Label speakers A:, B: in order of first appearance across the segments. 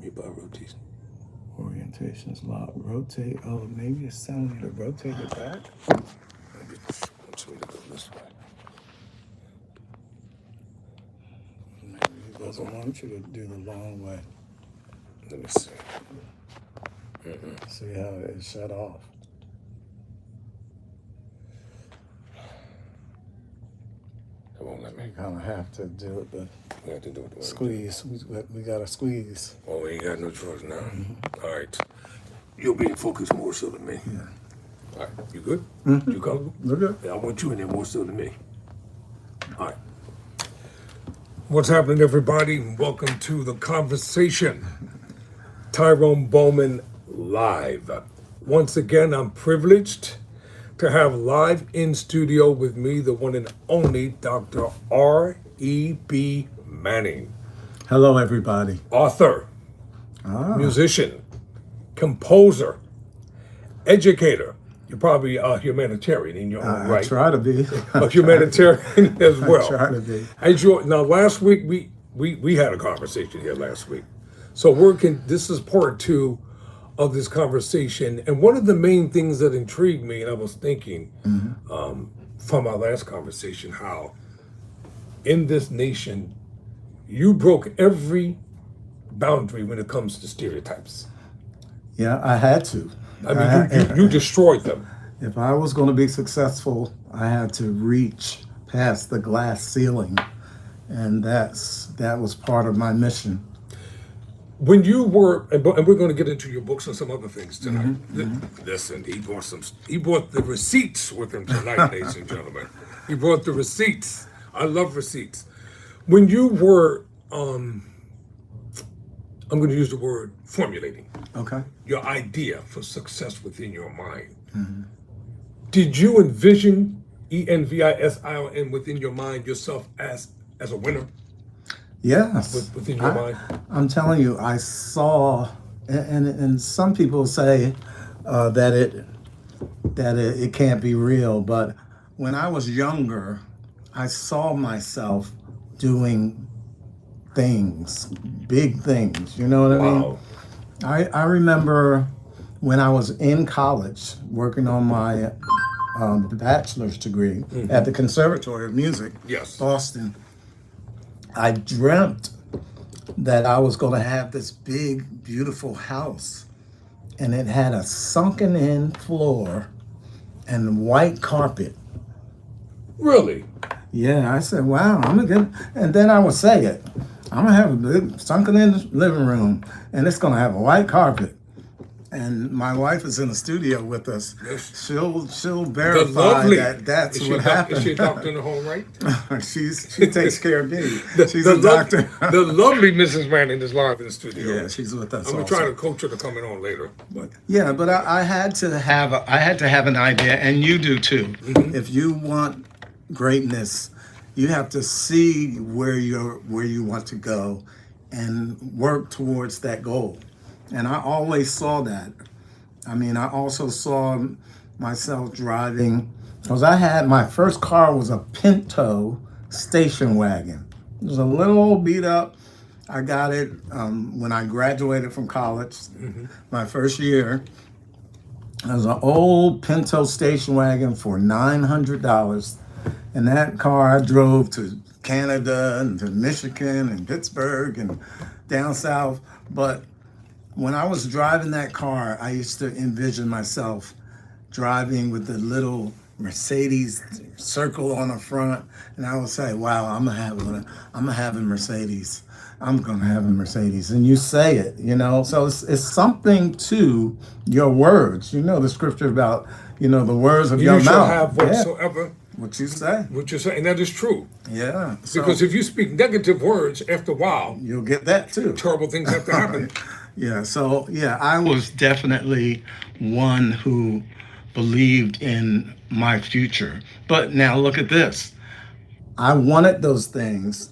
A: me about rotation?
B: Orientation's locked. Rotate. Oh, maybe it's telling you to rotate it back.
A: Maybe it wants me to go this way.
B: Maybe it doesn't want you to do the long way.
A: Let me see.
B: See how it shut off.
A: It won't let me.
B: You kind of have to do it, but
A: We have to do it.
B: squeeze. We got to squeeze.
A: Oh, we ain't got no choice now. All right. You'll be in focus more so than me.
B: Yeah.
A: All right. You good? You comfortable?
B: Look good.
A: Yeah, I want you in there more so than me. All right. What's happening, everybody? Welcome to the conversation. Tyrone Bowman live. Once again, I'm privileged to have live in studio with me the one and only Dr. REB Manning,
B: Hello, everybody.
A: author, musician, composer, educator. You're probably a humanitarian in your own right.
B: I try to be.
A: A humanitarian as well.
B: I try to be.
A: Now, last week we had a conversation here last week, so this is part two of this conversation. And one of the main things that intrigued me, and I was thinking from our last conversation, how in this nation you broke every boundary when it comes to stereotypes.
B: Yeah, I had to.
A: I mean, you destroyed them.
B: If I was going to be successful, I had to reach past the glass ceiling, and that was part of my mission.
A: When you were, and we're going to get into your books and some other things tonight. Listen, he brought the receipts with him tonight, ladies and gentlemen. He brought the receipts. I love receipts. When you were, I'm going to use the word formulating.
B: Okay.
A: Your idea for success within your mind. Did you envision ENVISION within your mind yourself as a winner?
B: Yes.
A: Within your mind?
B: I'm telling you, I saw, and some people say that it can't be real, but when I was younger, I saw myself doing things, big things. You know what I mean? I remember when I was in college working on my bachelor's degree at the Conservatory of Music, Boston. I dreamt that I was going to have this big, beautiful house, and it had a sunken-in floor and white carpet.
A: Really?
B: Yeah, I said, wow, I'm going to get, and then I would say it. I'm going to have a big sunken-in living room, and it's going to have a white carpet. And my wife is in the studio with us.
A: Yes.
B: She'll verify that's what happened.
A: Is she a doctor in her home right?
B: She takes care of me. She's a doctor.
A: The lovely Mrs. Manning is live in the studio.
B: Yeah, she's with us.
A: I'm trying to coach her to come in on later. But
B: yeah, but I had to have an idea, and you do too. If you want greatness, you have to see where you want to go and work towards that goal. And I always saw that. I mean, I also saw myself driving, because my first car was a Pinto station wagon. It was a little old beat up. I got it when I graduated from college, my first year. It was an old Pinto station wagon for $900. And that car I drove to Canada and to Michigan and Pittsburgh and down south. But when I was driving that car, I used to envision myself driving with the little Mercedes circle on the front, and I would say, "Wow, I'm gonna have a Mercedes. I'm gonna have a Mercedes." And you say it, So it's something to your words. The scripture about the words of your mouth.
A: You shall have whatsoever.
B: What you say.
A: What you say, and that is true.
B: Yeah.
A: Because if you speak negative words, after a while,
B: you'll get that too.
A: Terrible things have to happen.
B: Yeah, so I was definitely one who believed in my future. But now look at this. I wanted those things.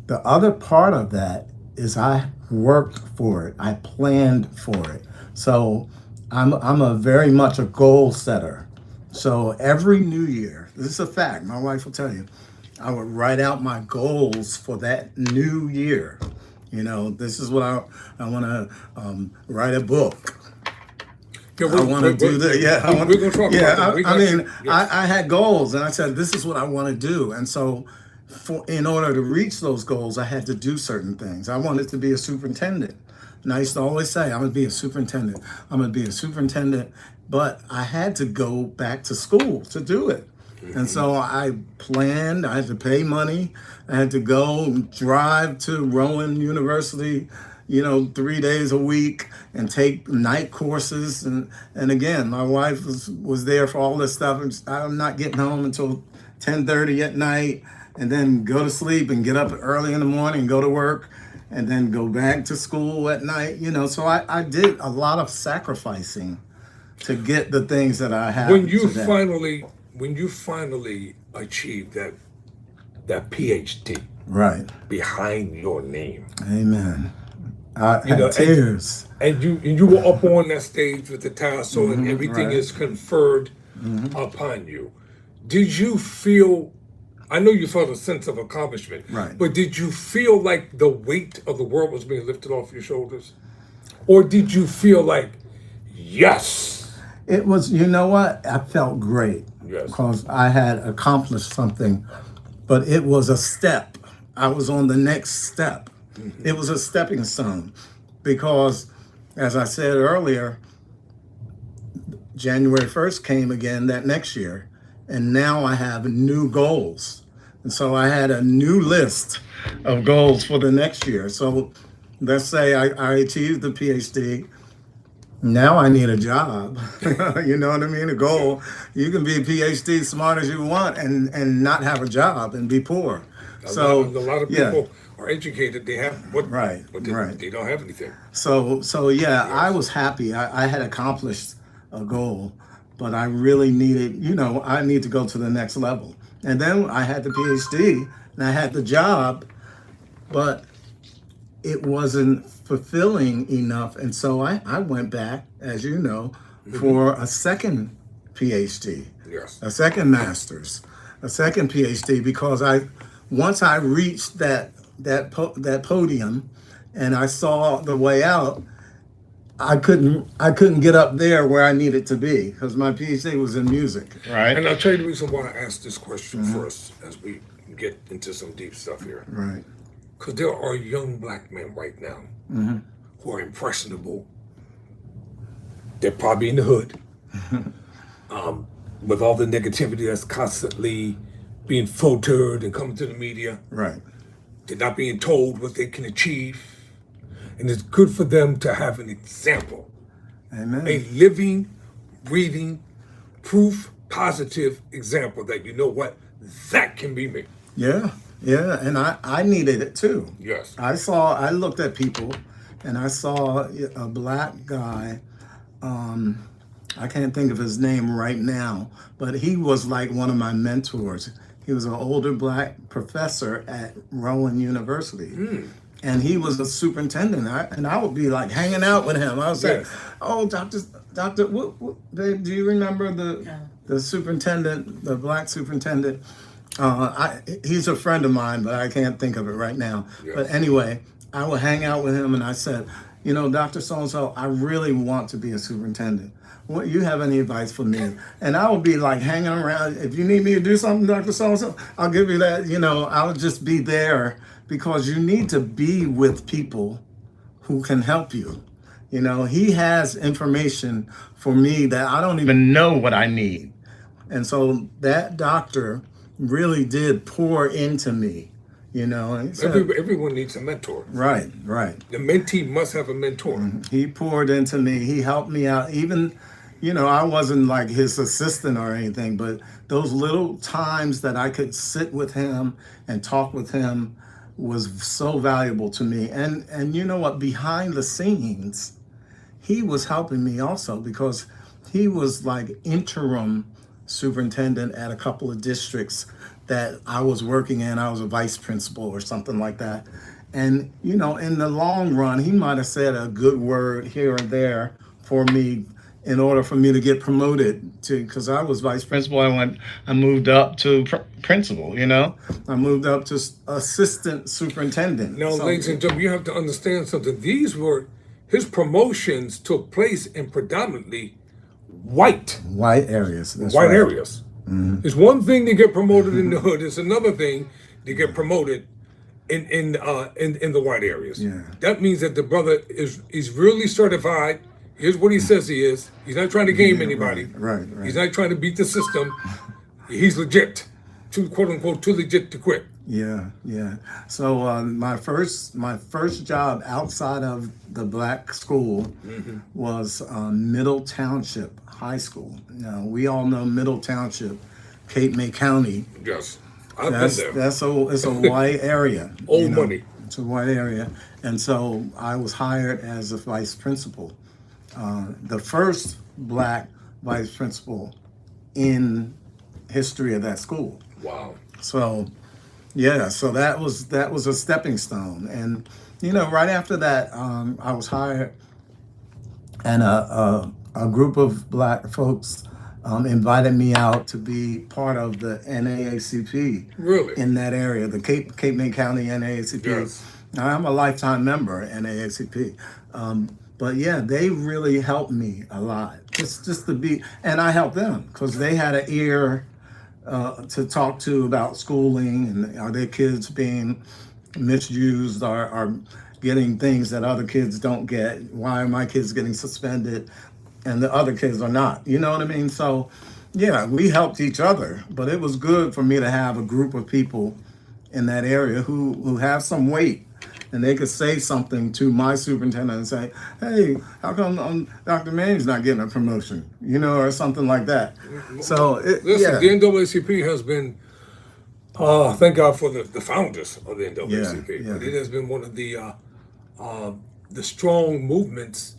B: The other part of that is I worked for it. I planned for it. So I'm a very much a goal setter. So every new year, this is a fact, my wife will tell you, I would write out my goals for that new year. You know, this is what I want to write a book.
A: Yeah,
B: I want to do that. Yeah,
A: we're gonna talk about that.
B: I mean,
A: Yes.
B: I had goals, and I said, this is what I want to do. And so, in order to reach those goals, I had to do certain things. I wanted to be a superintendent. And I used to always say, I'm going to be a superintendent. I'm going to be a superintendent. But I had to go back to school to do it. And so I planned, I had to pay money. I had to go and drive to Rowan University, 3 days a week and take night courses. And again, my wife was there for all this stuff. And I'm not getting home until 10:30 at night, and then go to sleep and get up early in the morning and go to work and then go back to school at night. So I did a lot of sacrificing to get the things that I have today.
A: When you finally achieved that PhD
B: Right.
A: behind your name,
B: Amen. I had tears.
A: and you were up on that stage with the tassel, and everything is conferred upon you. Did you feel? I know you felt a sense of accomplishment,
B: Right.
A: but did you feel like the weight of the world was being lifted off your shoulders, or did you feel like, yes?
B: It was, you know what? I felt great.
A: Yes.
B: Because I had accomplished something, but it was a step. I was on the next step. It was a stepping stone because, as I said earlier, January 1st came again that next year, and now I have new goals. And so I had a new list of goals for the next year. So let's say I achieved the PhD. Now I need a job. You know what I mean? A goal. You can be a PhD smart as you want and not have a job and be poor.
A: A lot of people are educated. They have
B: Right.
A: They don't have anything.
B: So yeah, I was happy. I had accomplished a goal, but I really needed, I need to go to the next level. And then I had the PhD and I had the job, but it wasn't fulfilling enough. And so I went back, as you know, for a second PhD,
A: Yes.
B: a second master's, a second PhD, because once I reached that podium and I saw the way out, I couldn't get up there where I needed to be because my PhD was in music. Right.
A: And I'll tell you the reason why I asked this question first as we get into some deep stuff here.
B: Right.
A: Because there are young black men right now who are impressionable. They're probably in the hood with all the negativity that's constantly being filtered and coming to the media.
B: Right.
A: They're not being told what they can achieve. And it's good for them to have an example.
B: Amen.
A: A living, breathing, proof positive example that you know what, that can be me.
B: Yeah, and I needed it too.
A: Yes.
B: I looked at people and I saw a black guy, I can't think of his name right now, but he was like one of my mentors. He was an older black professor at Rowan University. And he was a superintendent, and I would be like hanging out with him. I was like, "Oh, doctor, babe, do you remember the superintendent, the black superintendent?" He's a friend of mine, but I can't think of it right now.
A: Yes.
B: But anyway, I would hang out with him, and I said, Dr. So-and-so, I really want to be a superintendent. What, you have any advice for me? And I would be like hanging around. If you need me to do something, Dr. So-and-so, I'll give you that. I'll just be there because you need to be with people who can help you. He has information for me that I don't even know what I need. And so that doctor really did pour into me, And so,
A: everyone needs a mentor.
B: Right.
A: The mentee must have a mentor.
B: He poured into me. He helped me out. Even, I wasn't like his assistant or anything, but those little times that I could sit with him and talk with him was so valuable to me. And you know what? Behind the scenes, he was helping me also because he was like interim superintendent at a couple of districts that I was working in. I was a vice principal or something like that. And, in the long run, he might have said a good word here and there for me in order for me to get promoted to, because I was vice principal, I moved up to principal, I moved up to assistant superintendent.
A: Now,
B: So,
A: ladies and gentlemen, you have to understand something. His promotions took place in predominantly white
B: white areas. That's
A: white
B: right.
A: areas. It's one thing to get promoted in the hood. It's another thing to get promoted in the white areas.
B: Yeah.
A: That means that the brother is really certified. Here's what he says he is. He's not trying to game anybody.
B: Right.
A: He's not trying to beat the system. He's legit, too quote unquote, too legit to quit.
B: Yeah. So my first job outside of the black school was Middle Township High School. Now, we all know Middle Township, Cape May County.
A: Yes, I've been there.
B: It's a white area.
A: Old money.
B: It's a white area, and so I was hired as a vice principal, the first black vice principal in history of that school.
A: Wow.
B: So, yeah, so that was a stepping stone, and right after that, I was hired, and a group of black folks invited me out to be part of the NAACP.
A: Really?
B: In that area, the Cape May County NAACP.
A: Yes.
B: Now, I'm a lifetime member of NAACP. But yeah, they really helped me a lot. Just to be, and I helped them because they had an ear to talk to about schooling and are their kids being misused or getting things that other kids don't get? Why are my kids getting suspended and the other kids are not? You know what I mean? So yeah, we helped each other, but it was good for me to have a group of people in that area who have some weight. And they could say something to my superintendent and say, hey, how come Dr. Manning's not getting a promotion? Or something like that. So,
A: listen, the NAACP has been, thank God for the founders of the NAACP.
B: Yeah.
A: But it has been one of the strong movements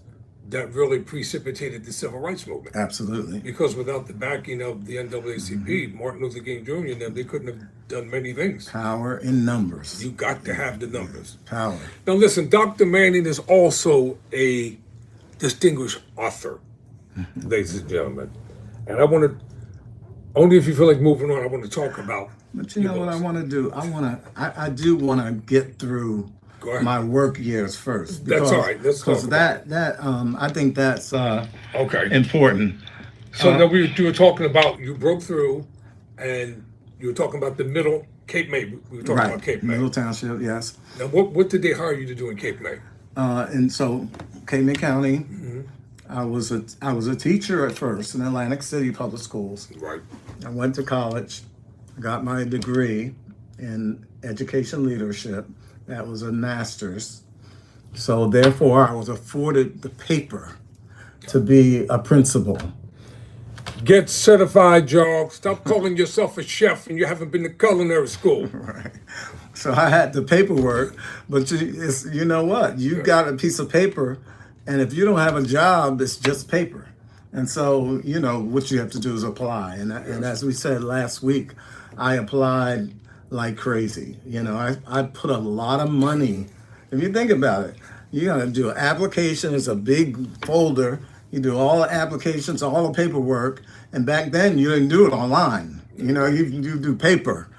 A: that really precipitated the civil rights movement.
B: Absolutely.
A: Because without the backing of the NAACP, Martin Luther King Jr. and them, they couldn't have done many things.
B: Power in numbers.
A: You got to have the numbers.
B: Power.
A: Now listen, Dr. Manning is also a distinguished author, ladies and gentlemen. And I want to, only if you feel like moving on, I want to talk about.
B: But you know what I want to do? I do want to get through my work years first.
A: That's all right. Let's talk
B: about that. I think that's
A: okay,
B: important.
A: So now you were talking about, you broke through, and you were talking about the middle Cape May. We were talking about Cape May.
B: Middle Township, yes.
A: Now, what did they hire you to do in Cape May?
B: And so Cape May County, I was a teacher at first in Atlantic City Public Schools.
A: Right.
B: I went to college, got my degree in education leadership. That was a master's. So therefore, I was afforded the paper to be a principal.
A: Get certified, y'all. Stop calling yourself a chef and you haven't been to culinary school.
B: Right. So I had the paperwork, but you know what? You got a piece of paper, and if you don't have a job, it's just paper. And so, what you have to do is apply. And as we said last week, I applied like crazy. I put a lot of money. If you think about it, you got to do an application. It's a big folder. You do all the applications, all the paperwork. And back then, you didn't do it online. You do paper.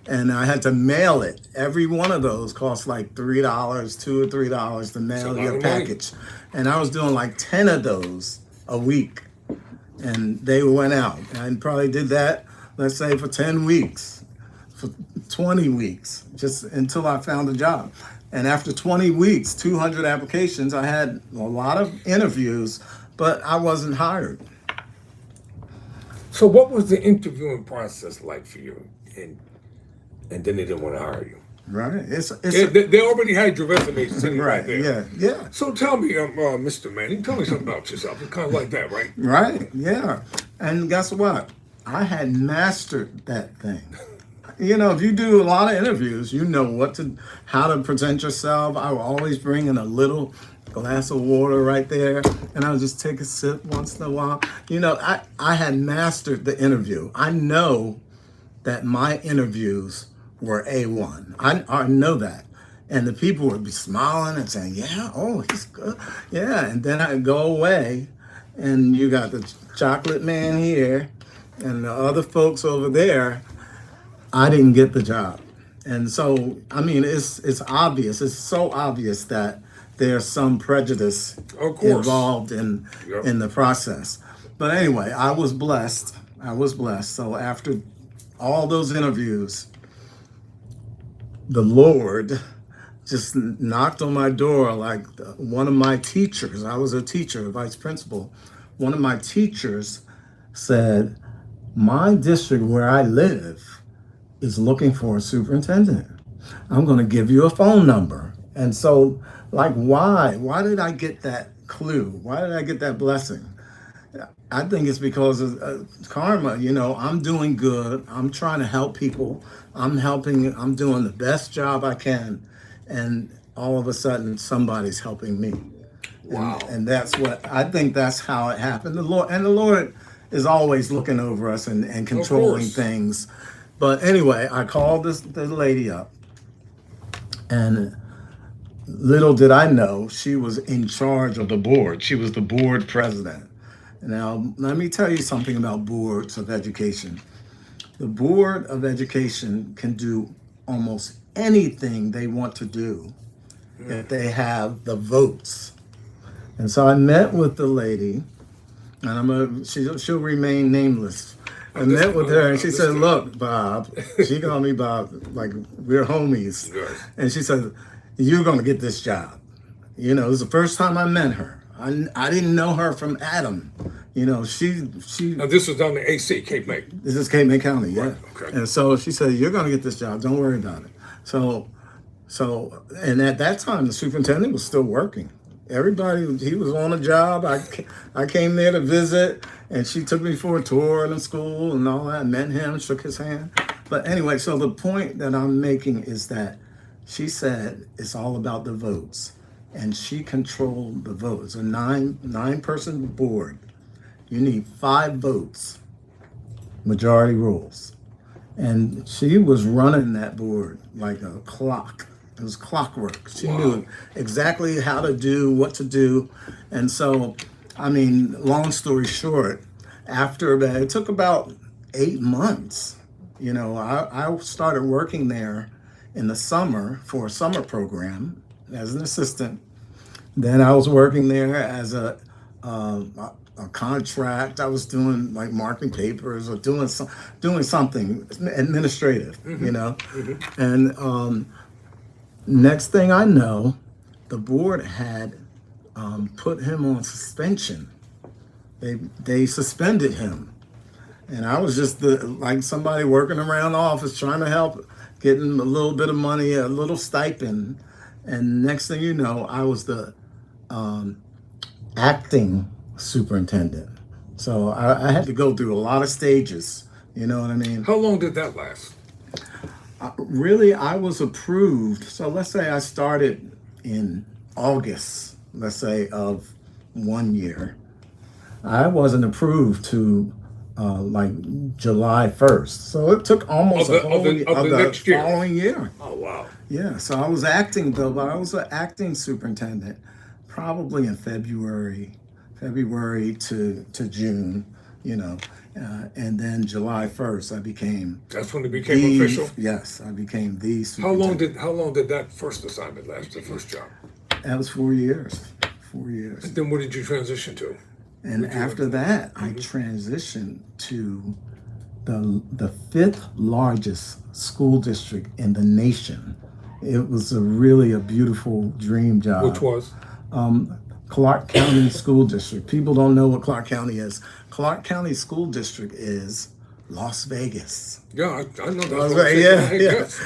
B: And I had to mail it. Every one of those cost like $3, $2 or $3 to mail your package. And I was doing like 10 of those a week. And they went out. And I probably did that, let's say, for 10 weeks, for 20 weeks, just until I found a job. And after 20 weeks, 200 applications, I had a lot of interviews, but I wasn't hired.
A: So what was the interviewing process like for you? And then they didn't want to hire you.
B: Right.
A: They already had your resume sitting right there.
B: Yeah.
A: So tell me, Mr. Manning, tell me something about yourself. It's kind of like that, right?
B: Right, yeah. And guess what? I had mastered that thing. If you do a lot of interviews, you know how to present yourself. I will always bring in a little glass of water right there, and I would just take a sip once in a while. I had mastered the interview. I know that my interviews were A1. I know that. And the people would be smiling and saying, yeah, oh, he's good. Yeah, and then I'd go away and you got the chocolate man here, and the other folks over there, I didn't get the job. And so, I mean, it's obvious. It's so obvious that there's some prejudice
A: Of course.
B: involved
A: Yep.
B: in the process. But anyway, I was blessed. I was blessed. So after all those interviews, the Lord just knocked on my door like one of my teachers. I was a teacher, a vice principal. One of my teachers said, "My district where I live is looking for a superintendent. I'm going to give you a phone number." And so, like, why? Why did I get that clue? Why did I get that blessing? I think it's because of karma. You know, I'm doing good. I'm trying to help people. I'm doing the best job I can. And all of a sudden, somebody's helping me.
A: Wow.
B: And that's what I think, that's how it happened. The Lord is always looking over us and controlling
A: course.
B: things. But anyway, I called the lady up, and little did I know she was in charge of the board. She was the board president. Now, let me tell you something about boards of education. The board of education can do almost anything they want to do if they have the votes. And so I met with the lady, and she'll remain nameless. I met with her, and she said, "Look, Bob," she called me Bob, like we're homies.
A: Yes.
B: And she said, "You're going to get this job." You know, it was the first time I met her. I didn't know her from Adam. You know, she.
A: Now this was down the AC, Cape May.
B: This is Cape May County, yeah.
A: Right, okay.
B: And so she said, "You're going to get this job. Don't worry about it." So, and at that time, the superintendent was still working. Everybody, he was on a job. I came there to visit, and she took me for a tour of the school and all that. Met him, shook his hand. But anyway, so the point that I'm making is that she said it's all about the votes, and she controlled the votes. A nine-person board. You need 5 votes, majority rules. And she was running that board like a clock. It was clockwork. She knew exactly how to do, what to do. And so, I mean, long story short, after that, it took about 8 months. You know, I started working there in the summer for a summer program as an assistant. Then I was working there as a contract. I was doing like marking papers or doing something administrative, you know. And next thing I know, the board had put him on suspension. They suspended him, and I was just like somebody working around the office trying to help, getting a little bit of money, a little stipend. And next thing you know, I was the acting superintendent. So I had to go through a lot of stages. You know what I mean?
A: How long did that last?
B: Really, I was approved. So let's say I started in August, let's say, of 1 year. I wasn't approved to like July 1st. So it took almost
A: Of the next year.
B: following year.
A: Oh wow.
B: Yeah, so I was acting though, but I was an acting superintendent probably in February to June, you know. And then July 1st, I became.
A: That's when it became official.
B: Yes, I became the superintendent.
A: How long did that first assignment last? The first job.
B: That was 4 years. 4 years.
A: Then what did you transition to?
B: And after that, I transitioned to the 5th largest school district in the nation. It was really a beautiful dream job.
A: Which was?
B: Clark County School District. People don't know what Clark County is. Clark County School District is Las Vegas.
A: Yeah, I know that.
B: Las Vegas, yeah.
A: Yes.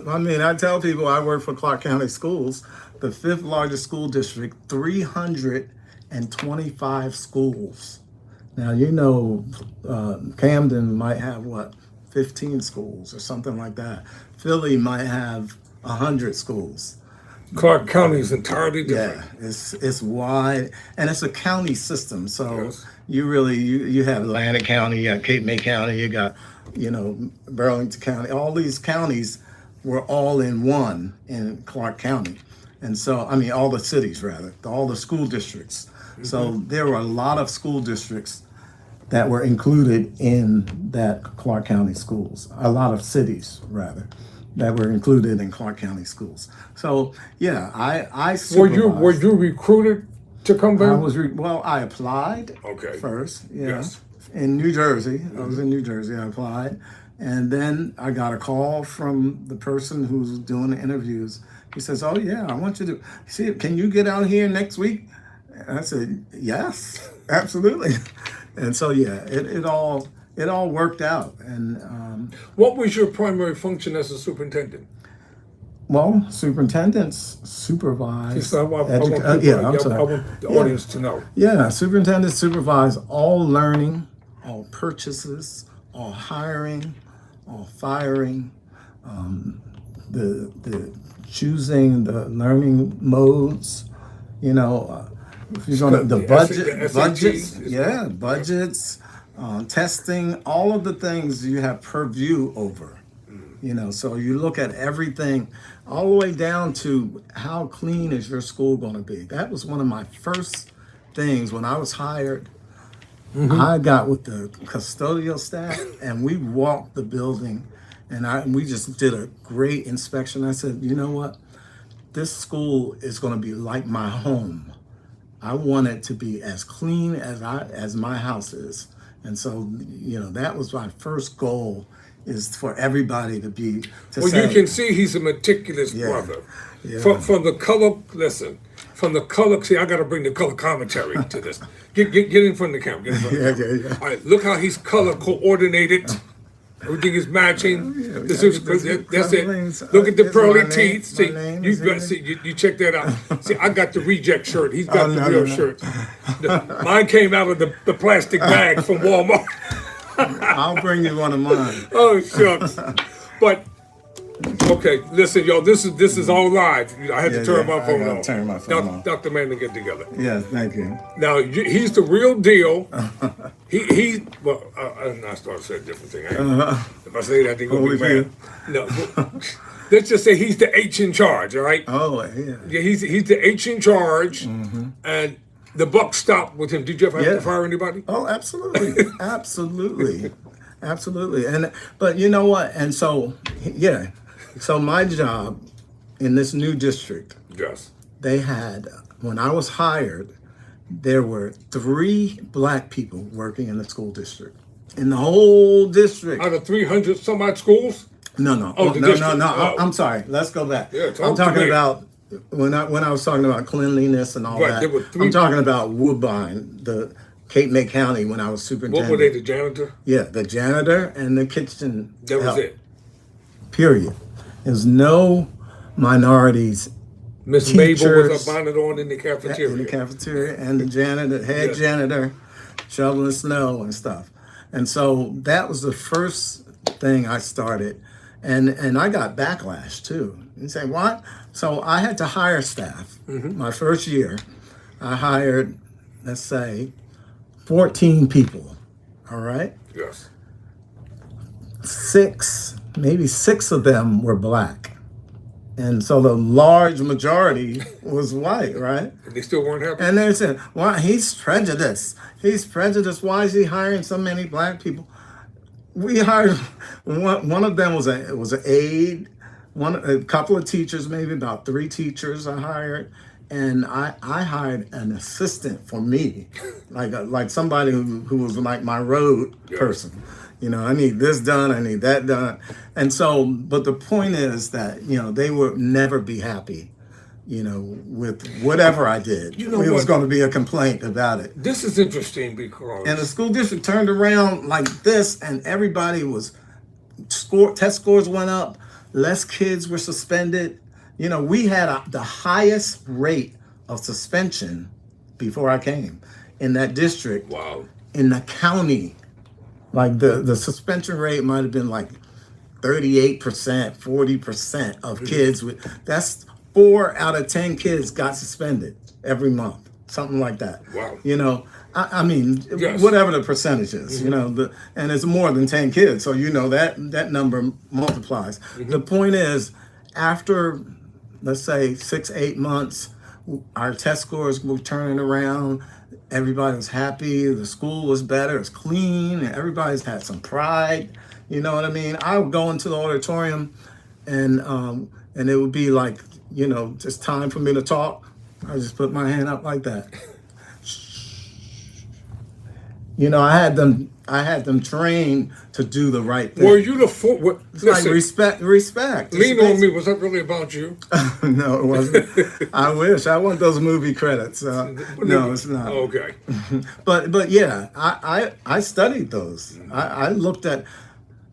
B: I mean, I tell people I work for Clark County Schools, the 5th largest school district, 325 schools. Now, you know, Camden might have, 15 schools or something like that. Philly might have 100 schools.
A: Clark County is entirely different.
B: Yeah, it's wide, and it's a county system. So
A: Yes.
B: you really you have Atlantic County, you got Cape May County, you got Burlington County. All these counties were all in one in Clark County, and so I mean all the cities rather, all the school districts. So there were a lot of school districts that were included in that Clark County schools. A lot of cities, rather, that were included in Clark County schools. So yeah, I supervised.
A: Were you recruited to come
B: I
A: there?
B: was I applied first. Yeah,
A: Yes.
B: in New Jersey. I was in New Jersey. I applied, and then I got a call from the person who's doing the interviews. He says, "Oh yeah, I want you to see. Can you get out here next week?" And I said, "Yes, absolutely." And so yeah, it all worked out. And
A: What was your primary function as a superintendent?
B: well, superintendents supervise.
A: So I want the audience to know.
B: Yeah, superintendents supervise all learning, all purchases, all hiring, all firing, the choosing the learning modes. You know, if you're going to the budgets, testing, all of the things you have purview over. You know, so you look at everything all the way down to how clean is your school going to be. That was one of my first things when I was hired. I got with the custodial staff and we walked the building and we just did a great inspection. I said, you know what? This school is going to be like my home. I want it to be as clean as my house is. And so, you know, that was my first goal, is for everybody to
A: You can see he's a meticulous brother.
B: Yeah.
A: From the color, from the color, see, I got to bring the color commentary to this. Get in front of the camera. Get in front of the camera. All right, look how he's color coordinated. Everything is matching. That's it. Look at the pearly teeth. See, you check that out. See, I got the reject shirt. He's got the real shirt. Mine came out of the plastic bag from Walmart.
B: I'll bring you one of mine.
A: Oh shucks. But okay, listen, y'all. This is all live. I had to turn my phone off.
B: Turn my phone off.
A: Dr. Man, to get together.
B: Yes, thank you.
A: Now he's the real deal. Well, I started saying a different thing. If I say that, they're gonna be mad. No, let's just say he's the H in charge. All right.
B: Oh yeah.
A: Yeah, he's the H in charge, and the buck stopped with him. Did you ever have to fire anybody?
B: Oh, absolutely, absolutely. And but you know what? And so so my job in this new district,
A: Yes.
B: they had, when I was hired, there were 3 black people working in the school district. In the whole district.
A: Out of 300 some odd schools?
B: No.
A: Oh,
B: no. I'm sorry. Let's go back.
A: Yeah,
B: I'm talking about when I was talking about cleanliness and all that.
A: There were 3.
B: I'm talking about Woodbine, the Cape May County, when I was superintendent.
A: What were they, the janitor?
B: Yeah, the janitor and the kitchen.
A: That was it.
B: Period. There's no minorities.
A: Miss Mabel with her bonnet on in the cafeteria.
B: In the cafeteria, and the janitor, head janitor, shoveling snow and stuff. And so that was the first thing I started. And I got backlash too. You say, what? So I had to hire staff. My first year, I hired, let's say, 14 people. All right?
A: Yes.
B: Maybe six of them were black. And so the large majority was white, right?
A: And they still weren't happy?
B: And they said, well, he's prejudiced. He's prejudiced. Why is he hiring so many black people? We hired, one of them was an aide, a couple of teachers, maybe about 3 teachers I hired. And I hired an assistant for me, like somebody who was like my road person. You know, I need this done, I need that done. And so, but the point is that, you know, they would never be happy, you know, with whatever I did.
A: You know,
B: it was going to be a complaint about it.
A: This is interesting because...
B: And the school district turned around like this, and everybody was, test scores went up, less kids were suspended. You know, we had the highest rate of suspension before I came in that district.
A: Wow.
B: In the county. Like the suspension rate might have been like 38%, 40% of kids. That's 4 out of 10 kids got suspended every month, something like that.
A: Wow.
B: You know, I mean,
A: yes.
B: Whatever the percentage is, you know, and it's more than 10 kids. So, you know, that number multiplies. The point is, after, let's say, 6-8 months, our test scores were turning around. Everybody was happy. The school was better. It's clean. And everybody's had some pride. You know what I mean? I would go into the auditorium, and it would be like, just time for me to talk. I just put my hand up like that. I had them trained to do the right thing.
A: Were you the four?
B: It's like respect.
A: Lean on Me. Was that really about you?
B: No, it wasn't. I wish. I want those movie credits. No, it's not.
A: Okay.
B: But yeah, I studied those. I looked at,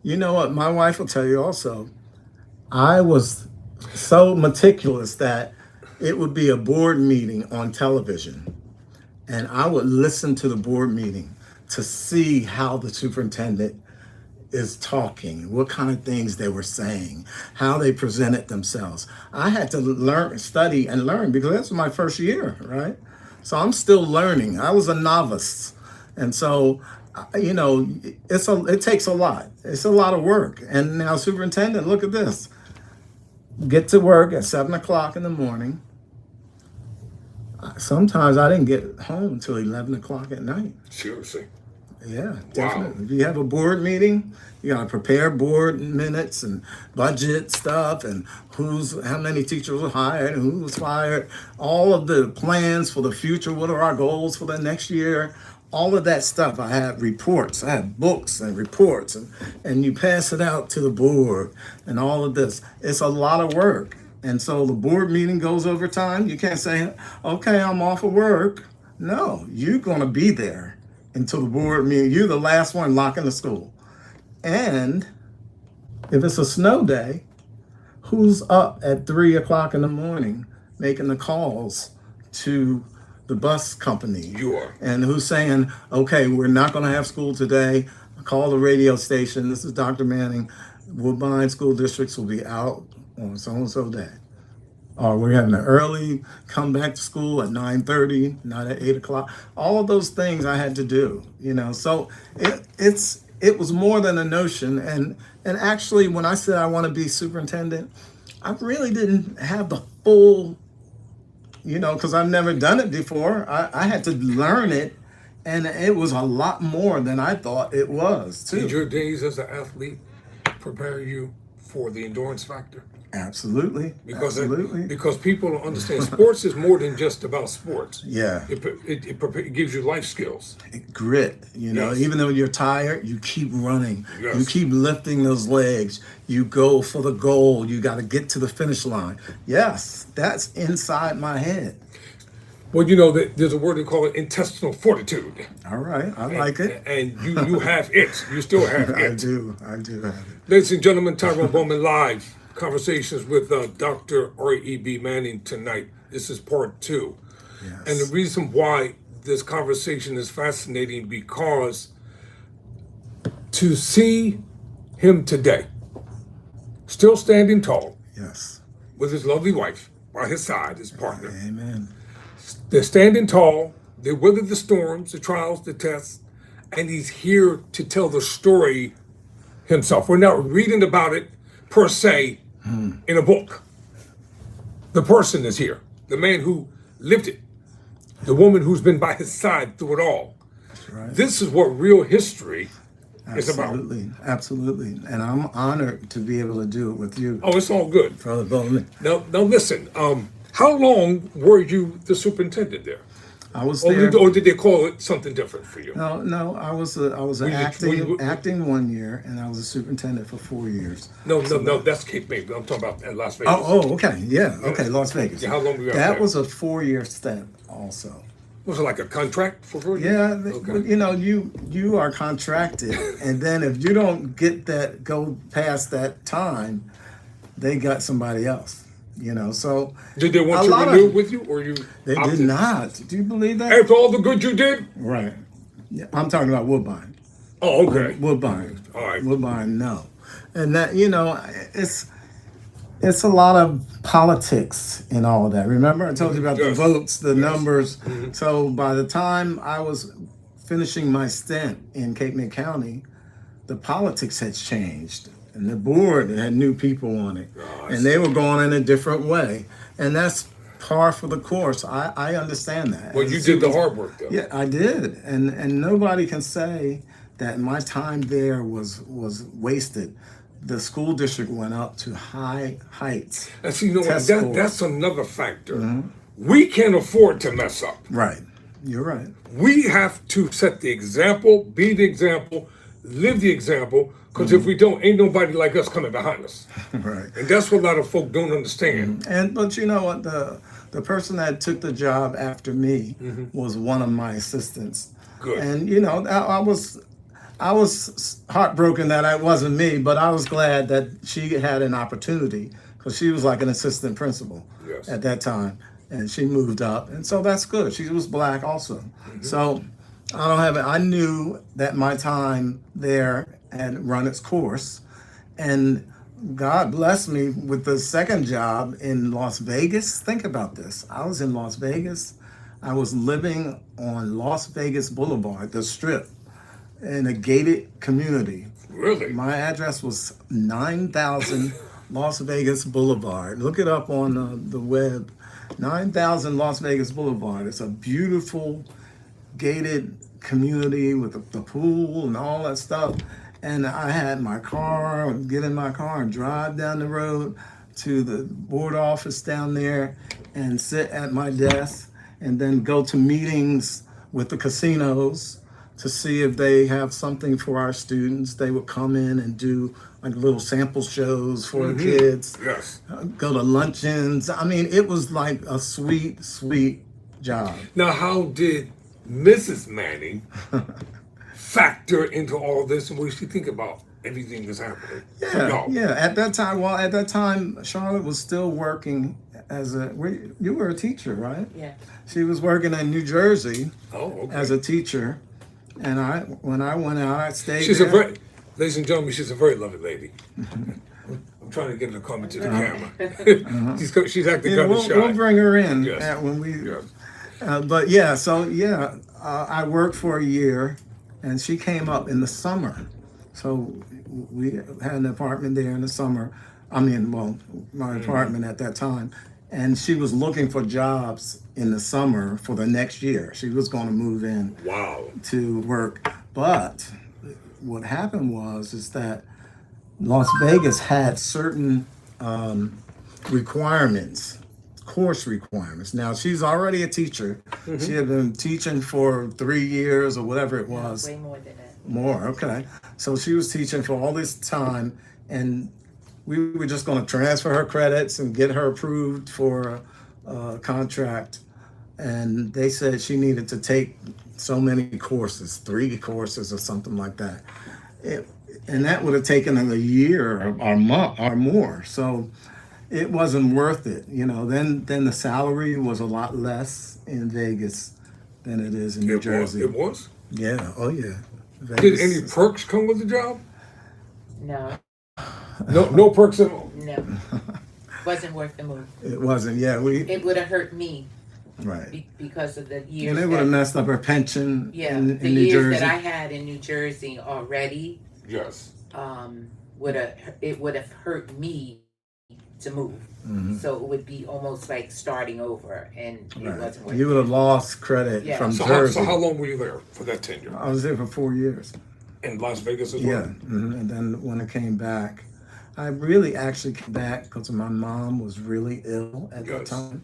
B: you know what, my wife will tell you also, I was so meticulous that it would be a board meeting on television, and I would listen to the board meeting to see how the superintendent is talking, what kind of things they were saying, how they presented themselves. I had to study and learn because this was my first year, right? So I'm still learning. I was a novice. And so, it takes a lot. It's a lot of work. And now, superintendent, look at this. Get to work at 7 o'clock in the morning. Sometimes I didn't get home until 11 o'clock at night.
A: Seriously.
B: Yeah, definitely. If you have a board meeting, you got to prepare board minutes and budget stuff and how many teachers were hired and who was fired, all of the plans for the future, what are our goals for the next year, all of that stuff. I have reports, I have books and reports, and you pass it out to the board and all of this. It's a lot of work. And so the board meeting goes over time. You can't say, okay, I'm off of work. No, you're going to be there until the board meeting. You're the last one locking the school. And if it's a snow day, who's up at 3 o'clock in the morning making the calls to the bus company?
A: You are.
B: And who's saying, okay, we're not going to have school today. Call the radio station. This is Dr. Manning. Woodbine school districts will be out on so-and-so day. Or we're having an early come back to school at 9:30, not at 8 o'clock. All of those things I had to do, So it was more than a notion. And actually, when I said I want to be superintendent, I really didn't have the full, because I've never done it before. I had to learn it, and it was a lot more than I thought it was, too.
A: Did your days as an athlete prepare you for the endurance factor?
B: Absolutely.
A: Because people don't understand sports is more than just about sports.
B: Yeah.
A: It gives you life skills.
B: Grit,
A: Yes.
B: Even though you're tired, you keep running.
A: Yes.
B: You keep lifting those legs. You go for the goal. You got to get to the finish line. Yes, that's inside my head.
A: Well, there's a word they call it intestinal fortitude.
B: All right, I like it.
A: And you have it. You still have it.
B: I do have it.
A: Ladies and gentlemen, Tyrone Bowman live. Conversations with Dr. REB Manning tonight. This is part 2.
B: Yes.
A: And the reason why this conversation is fascinating because to see him today, still standing tall,
B: yes,
A: with his lovely wife by his side, his partner.
B: Amen.
A: They're standing tall, they weathered the storms, the trials, the tests, and he's here to tell the story himself. We're not reading about it per se in a book. The person is here, the man who lived it, the woman who's been by his side through it all.
B: That's right.
A: This is what real history is about.
B: Absolutely. And I'm honored to be able to do it with you.
A: Oh, it's all good.
B: Brother Bowman.
A: Now listen, how long were you the superintendent there?
B: I was there.
A: Or did they call it something different for you?
B: No. I was acting 1 year, and I was a superintendent for 4 years.
A: No, that's Cape May. I'm talking about Las Vegas.
B: Oh, okay, yeah, okay, Las Vegas.
A: Yeah, how long were you out
B: That
A: there?
B: was a 4-year stint, also.
A: Was it like a contract for 4 years?
B: Yeah,
A: Okay.
B: you are contracted, and then if you don't go past that time, they got somebody else. So
A: Did they want to renew with you, or you?
B: They
A: opted?
B: did not. Do you believe that?
A: After all the good you did?
B: Right. Yeah, I'm talking about Woodbine.
A: Oh, okay.
B: Woodbine.
A: All right.
B: Woodbine, no. And that, it's a lot of politics in all of that. Remember, I told you about the votes, the numbers. Mm-hmm. So by the time I was finishing my stint in Cape May County, the politics had changed. And the board had new people on it. And they were going in a different way. And that's par for the course. I understand that.
A: Well,
B: And
A: you
B: she
A: did the
B: was-
A: hard work though.
B: Yeah, I did, and nobody can say that my time there was wasted. The school district went up to high heights.
A: And so you know what?
B: Test scores.
A: That's another factor. We can't afford to mess up.
B: Right. You're right.
A: We have to set the example, be the example, live the example. Because if we don't, ain't nobody like us coming behind us.
B: Right.
A: And that's what a lot of folk don't understand.
B: And but you know what, the person that took the job after me was one of my assistants.
A: Good.
B: And you know, I was heartbroken that it wasn't me, but I was glad that she had an opportunity because she was like an assistant principal
A: Yes.
B: at that time, and she moved up, and so that's good. She was black also, so I don't have it. I knew that my time there had run its course, and God blessed me with the second job in Las Vegas. Think about this. I was in Las Vegas. I was living on Las Vegas Boulevard, the Strip, in a gated community.
A: Really?
B: My address was 9000 Las Vegas Boulevard. Look it up on the web. 9000 Las Vegas Boulevard. It's a beautiful gated community with the pool and all that stuff. And I had my car, get in my car and drive down the road to the board office down there and sit at my desk and then go to meetings with the casinos to see if they have something for our students. They would come in and do like little sample shows for the kids,
A: Yes.
B: go to luncheons. I mean, it was like a sweet, sweet job.
A: Now, how did Mrs. Manning factor into all this, and what did she think about everything that's happening? for
B: Yeah,
A: y'all?
B: yeah. At that time, Charlotte was still working as you were a teacher, right?
C: Yeah.
B: She was working in New Jersey
A: Oh, okay.
B: as a teacher, and when I went out, I stayed
A: She's
B: there.
A: ladies and gentlemen, she's a very lovely lady. I'm trying to get her to come into the camera. she's acting
B: Yeah,
A: kind of shy.
B: we'll bring her in
A: Yes.
B: when we.
A: Yes.
B: But yeah, I worked for a year, and she came up in the summer. So we had an apartment there in the summer. I mean, well, my apartment at that time. And she was looking for jobs in the summer for the next year. She was going to move in
A: Wow.
B: to work. But what happened is that Las Vegas had certain requirements, course requirements. Now, she's already a teacher. She had been teaching for 3 years or whatever it was.
C: Way more than that.
B: More, okay. So she was teaching for all this time, and we were just going to transfer her credits and get her approved for a contract. And they said she needed to take so many courses, 3 courses or something like that. And that would have taken a year or more. So it wasn't worth it. You know, then the salary was a lot less in Vegas than it is in New Jersey.
A: It was?
B: Yeah, oh yeah.
A: Did
B: Vegas-
A: any perks come with the job?
C: No,
A: No perks at all.
C: no. Wasn't worth the move.
B: It wasn't, yeah,
C: It would have hurt me
B: right.
C: because of the years.
B: And it would have messed up her pension
C: yeah,
B: in
C: the
B: New
C: years
B: Jersey.
C: that I had in New Jersey already,
A: Yes.
C: would have hurt me to move. So it would be almost like starting over, and it
B: Right.
C: wasn't worth
B: You would have lost credit
C: Yeah.
B: from
A: So
B: Jersey.
A: how long were you there for that tenure?
B: I was there for 4 years.
A: In Las Vegas as
B: Yeah,
A: well?
B: and then when I came back, I really actually came back because my mom was really ill at that
A: Yes.
B: time.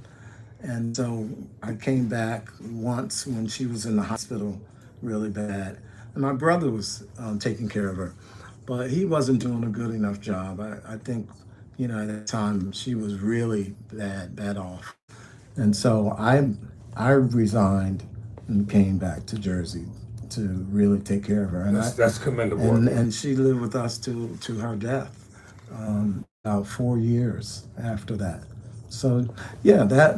B: And so I came back once when she was in the hospital really bad. And my brother was taking care of her, but he wasn't doing a good enough job. I think, you know, at that time she was really bad off. And so I resigned and came back to Jersey to really take care of her. And
A: That's commendable.
B: and she lived with us to her death, about 4 years after that. So yeah, that's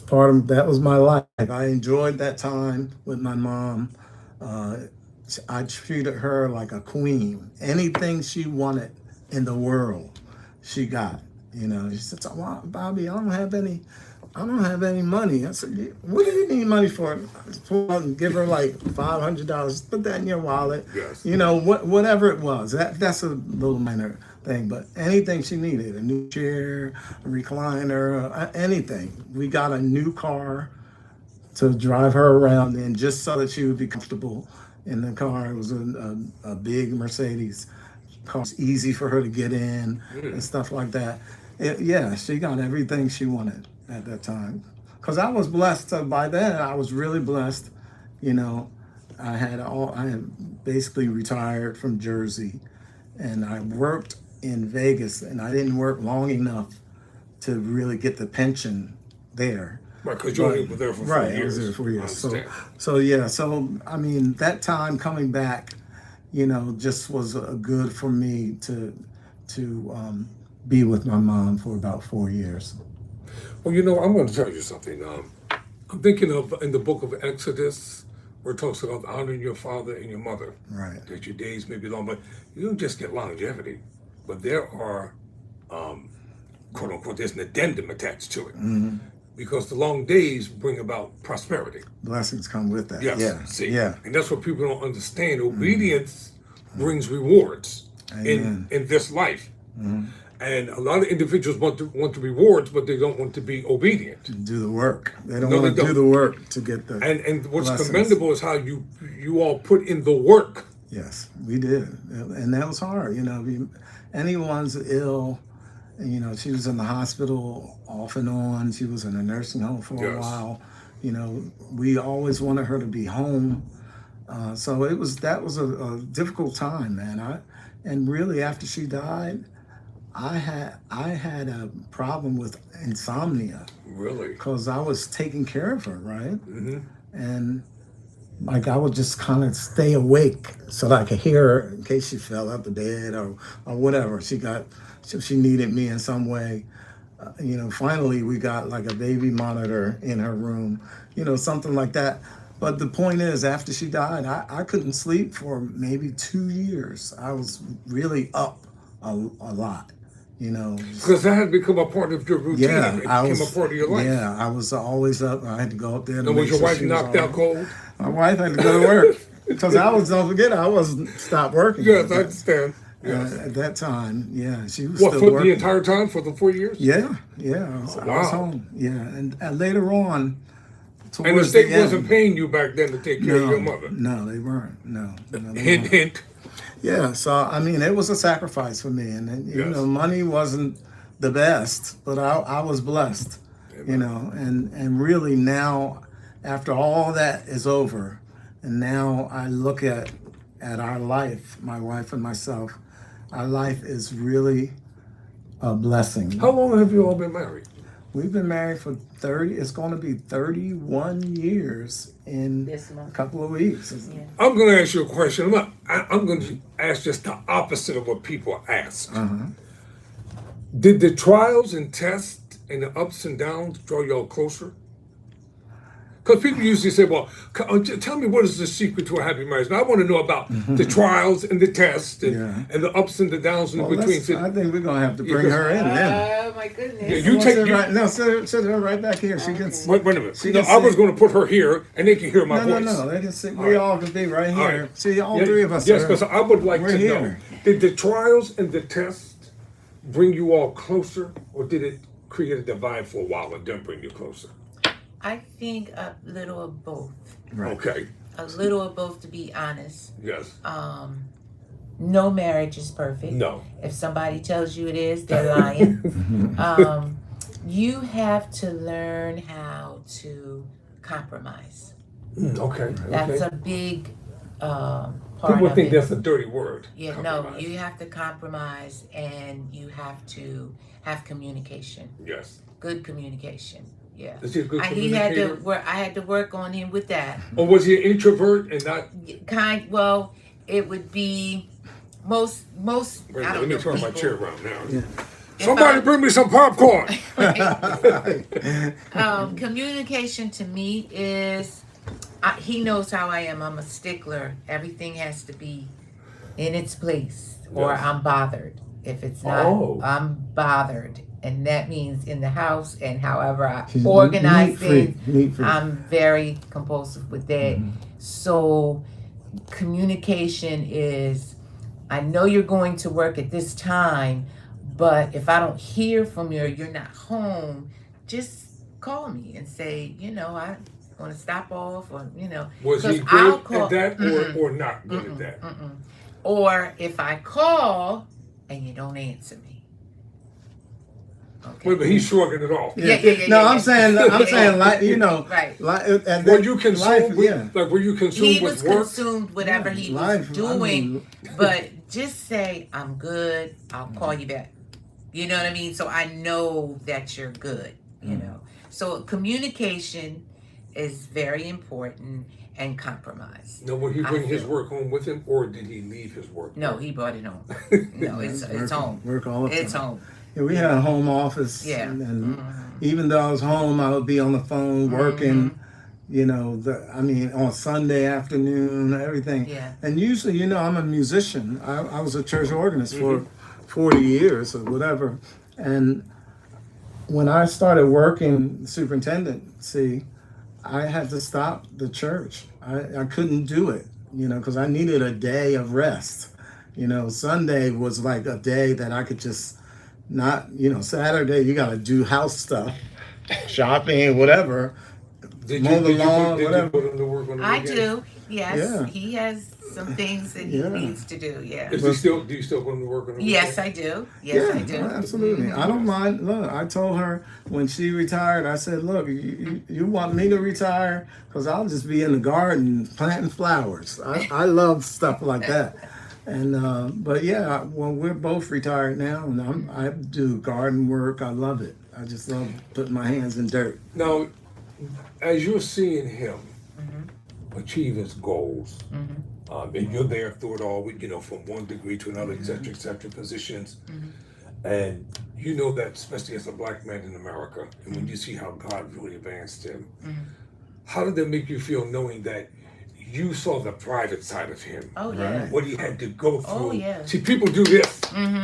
B: that was my life. I enjoyed that time with my mom. I treated her like a queen. Anything she wanted in the world, she got. You know, she said, "Well, Bobby, I don't have any money." I said, "What do you need money for?" I pull out and give her like $500. Put that in your wallet.
A: Yes.
B: You know, whatever it was. That's a little minor. thing, but anything she needed, a new chair, a recliner, anything. We got a new car to drive her around in just so that she would be comfortable in the car. It was a big Mercedes car. It's easy for her to get in and stuff like that. Yeah, she got everything she wanted at that time. Because I was blessed. By then, I was really blessed. You know, I had basically retired from Jersey, and I worked in Vegas, and I didn't work long enough to really get the pension there.
A: Right, because you only were there for 4 years.
B: Right, I was there for 4 years.
A: I
B: So I mean, that time coming back, you know, just was good for me to be with my mom for about 4 years.
A: Well, you know, I'm going to tell you something. I'm thinking of in the book of Exodus, where it talks about honoring your father and your mother.
B: Right.
A: That your days may be long, but you don't just get longevity, but there are, quote unquote, there's an addendum attached to it.
B: Mm-hmm.
A: Because the long days bring about prosperity.
B: Blessings come with that.
A: Yes.
B: Yeah.
A: See.
B: Yeah.
A: And that's what people don't understand. Obedience brings rewards in this life.
B: Mm-hmm.
A: And a lot of individuals want the rewards, but they don't want to be obedient.
B: Do the work. They don't
A: No,
B: want
A: they
B: to do
A: don't.
B: the work to get the
A: And what's
B: blessings.
A: commendable is how you all put in the work.
B: Yes, we did. And that was hard. You know, anyone's ill, you know, she was in the hospital off and on. She was in a nursing home for a while. You know, we always wanted her to be home. So that was a difficult time, man. And really after she died, I had a problem with insomnia.
A: Really?
B: Because I was taking care of her, right?
A: Mm-hmm.
B: And like I would just kind of stay awake so that I could hear her in case she fell out the bed or whatever. She needed me in some way. You know, finally we got like a baby monitor in her room, you know, something like that. But the point is, after she died, I couldn't sleep for maybe 2 years. I was really up a lot, you know.
A: Because that had become a part of your routine.
B: Yeah,
A: It became a part of your life.
B: Yeah, I was always up. I had to go up there.
A: And was your wife knocked out cold?
B: My wife had to go to work because don't forget, I wasn't stopped working.
A: Yes, I understand. Yes.
B: At that time, yeah, she was
A: What,
B: still
A: for
B: working.
A: the entire time, for the 4 years?
B: Yeah, I was home. Yeah, and later on, towards
A: And the state
B: end,
A: wasn't paying you back then to take care of your mother?
B: No, they weren't. No, they
A: Hint,
B: weren't.
A: hint.
B: Yeah, so I mean, it was a sacrifice for me, and you know, money wasn't the best, but I was blessed, you know, and really now, after all that is over, and now I look at our life, my wife and myself, our life is really a blessing.
A: How long have you all been married?
B: We've been married for it's going to be 31 years in
C: This month.
B: a couple of weeks.
C: Yeah.
A: I'm going to ask you a question. I'm going to ask just the opposite of what people ask.
B: Uh-huh.
A: Did the trials and tests and the ups and downs draw y'all closer? Because people usually say, well, tell me what is the secret to a happy marriage? And I want to know about the trials and the tests and the ups and the downs in between.
B: I think we're going to have to bring her in then.
C: Oh my goodness.
A: Yeah, you take
B: sit her right back here. She can.
A: Wait a minute.
B: She
A: No,
B: can
A: I was
B: sit.
A: going to put her here, and they can hear my voice.
B: No. They can sit. We all can be right here.
A: right.
B: See, all three of us.
A: Yes,
B: are-
A: because I would like
B: we're
A: to know,
B: here.
A: did the trials and the tests bring you all closer, or did it create a divide for a while and then bring you closer?
C: I think a little of both.
B: Right.
A: Okay.
C: A little of both, to be honest.
A: Yes.
C: No marriage is perfect.
A: No.
C: If somebody tells you it is, they're lying. You have to learn how to compromise.
A: Okay.
C: That's
A: okay.
C: a big part
A: People
C: of
A: think
C: it.
A: that's a dirty word.
C: Yeah,
A: compromise.
C: no, you have to compromise, and you have to have communication.
A: Yes.
C: Good communication. Yeah.
A: Is he a good
C: He had to
A: communicator?
C: work. I had to work on him with that.
A: Or was he an introvert and not?
C: Well, it would be most.
A: Wait,
C: I don't
A: let me
C: know.
A: turn my
C: people-
A: chair around now.
B: Yeah.
A: Somebody bring me some popcorn.
C: Communication to me is. He knows how I am. I'm a stickler. Everything has to be in its place, or
A: Yes.
C: I'm bothered. If it's not,
A: Oh.
C: I'm bothered. And that means in the house and however I
B: She's
C: organize
B: neat-free,
C: things.
B: neat-free.
C: I'm very compulsive with that. So communication is I know you're going to work at this time, but if I don't hear from you or you're not home, just call me and say, I want to stop off, or,
A: Was he
C: because I'll
A: good
C: call.
A: at that
C: Mm-mm,
A: or not good at
C: mm-mm,
A: that?
C: mm-mm. Or if I call and you don't answer me. Okay.
A: Wait, but he's shrugging it off.
C: Yeah.
B: No, I'm saying, like,
C: Right.
B: like, and
A: Were
B: then
A: you consumed
B: life,
A: with, like, were you consumed
C: He was
A: with work?
C: consumed whatever
B: Yeah,
C: he
B: life,
C: was
B: I
C: doing,
B: mean,
C: but just say, I'm good, I'll call you back. You know what I mean? So I know that you're good, So communication is very important, and compromise.
A: No, would he
C: I
A: bring his
C: feel-
A: work home with him, or did he leave his work?
C: No, he brought it home. No, it's home.
B: Work all the time.
C: It's home.
B: Yeah, we had a home office,
C: Yeah.
B: and even though I was home, I would be on the phone working. On Sunday afternoon, everything.
C: Yeah.
B: And usually, I'm a musician. I was a church organist for 40 years or whatever. And when I started working superintendency, I had to stop the church. I couldn't do it, because I needed a day of rest. Sunday was like a day that I could just not, Saturday you got to do house stuff, shopping, whatever.
A: Did
B: Mow the
A: you
B: lawn,
A: put
B: whatever.
A: him to work on the
C: I
A: weekend?
C: do. Yes.
B: Yeah.
C: He has some things that he
B: Yeah.
C: needs to do. Yeah.
A: Do you still put him to work on the
C: Yes,
A: weekend?
C: I do. Yes, I do.
B: Absolutely. I don't mind. Look, I told her when she retired, I said, look, you want me to retire? Because I'll just be in the garden planting flowers. I love stuff like that. And, but yeah, well, we're both retired now, and I do garden work. I love it. I just love putting my hands in dirt.
A: Now, as you're seeing him achieve his goals, and you're there through it all, with, from one degree to another, et cetera, positions, and you know that, especially as a black man in America, and when you see how God really advanced him, how did that make you feel knowing that you saw the private side of him?
C: Oh, yeah.
B: Right.
A: What he had to go through.
C: Oh, yeah.
A: See, people do this,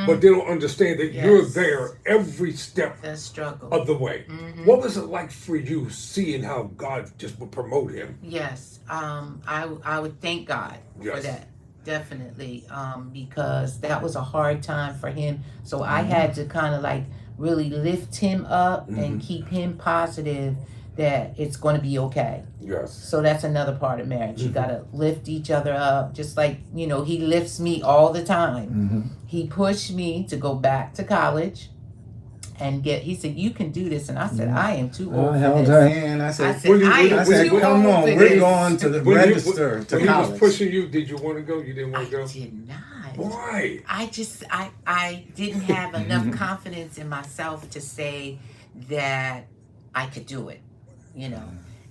A: but they don't understand that you're
C: Yes.
A: there every step
C: The struggle.
A: of the way. What was it like for you seeing how God just would promote him?
C: Yes. I would thank God for
A: Yes.
C: that. Definitely. Because that was a hard time for him. So I had to kind of like really lift him up and keep him positive that it's going to be okay.
A: Yes.
C: So that's another part of marriage. You got to lift each other up. Just like, he lifts me all the time. He pushed me to go back to college and he said, you can do this. And I said, I am too old
B: I
C: for
B: held
C: this.
B: her hand. I said,
C: I said, I am too
B: come
C: old
B: on,
C: for
B: we're
C: this.
B: going to the
A: When
B: register to
A: when he was
B: college.
A: pushing you, did you want to go? You didn't want to go?
C: I did not.
A: Why?
C: I didn't have enough confidence in myself to say that I could do it,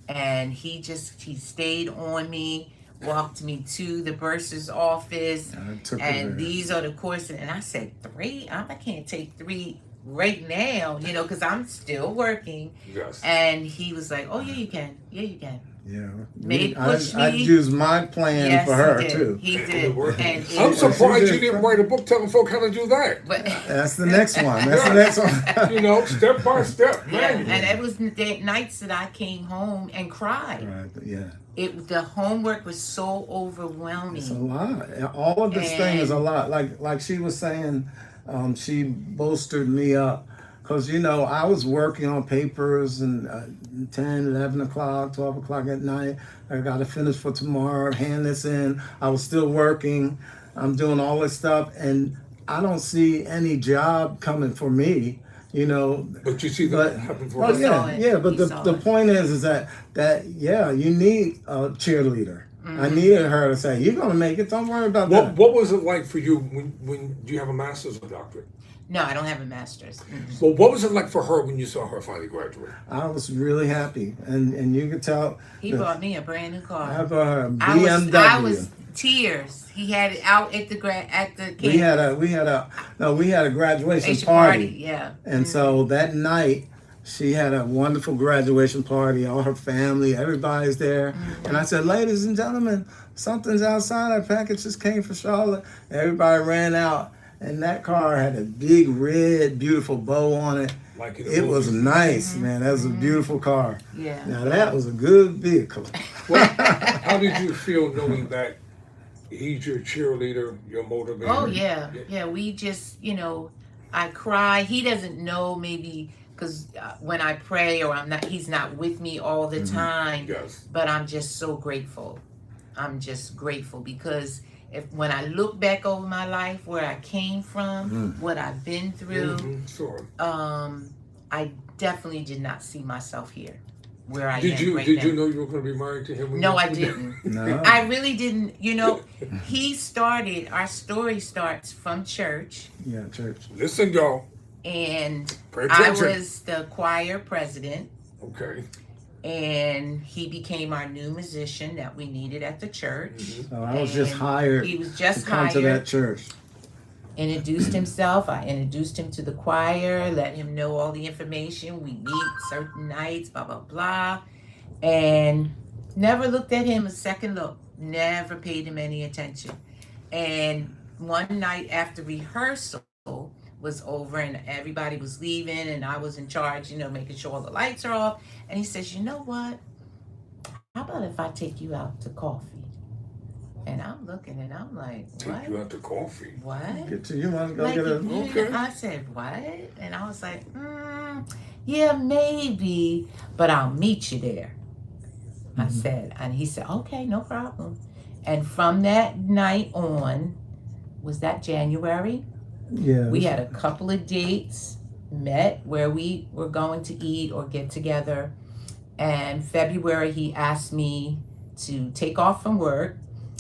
C: And he stayed on me, walked me to the bursar's office, and these are the courses. And I said, 3? I can't take 3 right now, because I'm still working.
A: Yes.
C: And he was like, oh, yeah, you can. Yeah, you can.
B: Yeah.
C: Push
B: I
C: me.
B: used my plan
C: Yes,
B: for her,
C: he did.
B: too.
C: He did. And
A: I'm surprised you
B: did.
A: didn't write a book telling folk how to do that.
C: But
B: That's the next one. That's the next one.
A: Step by step,
C: yeah,
A: man.
C: and it was nights that I came home and cried.
B: Right, yeah.
C: The homework was so overwhelming.
B: It's a lot. All of this thing is a lot. Like she was saying, she bolstered me up. Because, I was working on papers and 10, 11 o'clock, 12 o'clock at night. I got to finish for tomorrow, hand this in. I was still working. I'm doing all this stuff. And I don't see any job coming for me,
A: But you see that happen for
B: Oh,
A: us.
B: yeah. But the point is that you need a cheerleader. I needed her to say, you're going to make it. Don't worry about that.
A: What was it like for you when do you have a master's or doctorate?
C: No, I don't have a master's.
A: Well, what was it like for her when you saw her finally graduate?
B: I was really happy, and you could tell.
C: He bought me a brand new car.
B: I bought her a BMW.
C: I was tears. He had it out at the campus.
B: We had a graduation party.
C: Yeah.
B: And so that night, she had a wonderful graduation party. All her family, everybody's there. And I said, ladies and gentlemen, something's outside. Our package just came from Charlotte. Everybody ran out. And that car had a big red, beautiful bow on it.
A: Like
B: It was nice, man. That was a beautiful car.
C: Yeah.
B: Now that was a good vehicle.
A: Well, how did you feel knowing that He's your cheerleader, your motivator.
C: Oh yeah, yeah. We just, I cry. He doesn't know, maybe because when I pray or I'm not, he's not with me all the time.
A: Yes.
C: But I'm just so grateful. I'm just grateful because when I look back over my life, where I came from, what I've been through,
A: Sure.
C: I definitely did not see myself here, where I
A: Did
C: am
A: you
C: right
A: did
C: now.
A: you know you were going to be married to him?
C: No, I didn't.
B: No.
C: I really didn't. He started, our story starts from church,
B: Yeah, church.
A: Listen, y'all.
C: and
A: Pay
C: I
A: attention.
C: was the choir president,
A: Okay.
C: and he became our new musician that we needed at the church.
B: So I was just
C: And
B: hired
C: He was just
B: to come to that
C: hired.
B: church.
C: Introduced himself. I introduced him to the choir, let him know all the information. We meet certain nights, blah, blah, blah. And never looked at him a second look. Never paid him any attention. And one night after rehearsal was over and everybody was leaving and I was in charge, making sure all the lights are off. And he says, you know what? How about if I take you out to coffee? And I'm looking and I'm like, what?
A: Take you out to coffee.
C: What?
B: Get to you want to go
C: Like,
B: get a
A: Okay.
C: I said, what? And I was like, yeah, maybe, but I'll meet you there. I said, and he said, okay, no problem. And from that night on, was that January?
B: yeah.
C: We had a couple of dates, met where we were going to eat or get together. And February, he asked me to take off from work.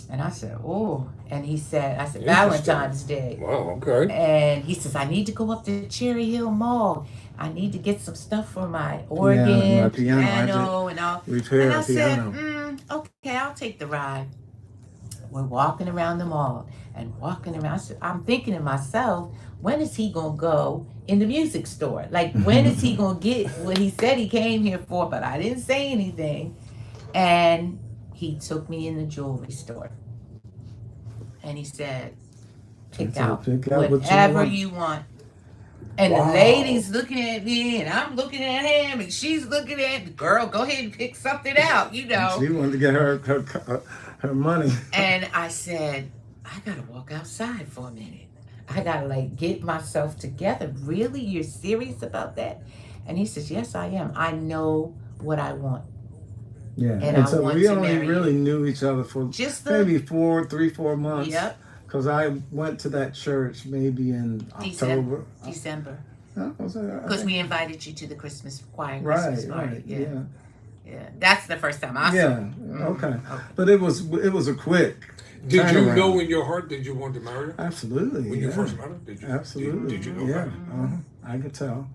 C: And I said, oh. And I said,
A: Interesting.
C: Valentine's Day.
A: Wow. Okay.
C: And he says, I need to go up to Cherry Hill Mall. I need to get some stuff for my organ,
B: my piano.
C: piano, and all.
B: Repair
C: And
B: a
C: I said,
B: piano.
C: okay, I'll take the ride. We're walking around the mall and walking around. I'm thinking to myself, when is he going to go in the music store? Like, when is he going to get what he said he came here for? But I didn't say anything. And he took me in the jewelry store. And he said, pick out whatever you want. And
A: Wow.
C: the lady's looking at me, and I'm looking at him, and she's looking at the girl. Go ahead and pick something out,
B: She wanted to get her money.
C: And I said, I gotta walk outside for a minute. I gotta get myself together. Really, you're serious about that? And he says, yes, I am. I know what I want.
B: Yeah,
C: And
B: and
C: I
B: so
C: want
B: we
C: to
B: only
C: marry
B: really
C: you.
B: knew each other for
C: Just
B: maybe 4 months.
C: Yep.
B: Because I went to that church maybe in October.
C: December.
B: Was it?
C: Because we invited you to the Christmas choir
B: Right,
C: Christmas party.
B: right,
C: Yeah. Yeah. That's the first time I saw
B: Yeah,
C: him.
B: okay. But it was a quick
A: Did you
B: turnaround.
A: know in your heart that you wanted to marry her?
B: Absolutely.
A: When you
B: yeah.
A: first met her? Did you?
B: Absolutely.
A: Did you know
B: Yeah,
A: that?
B: I could tell.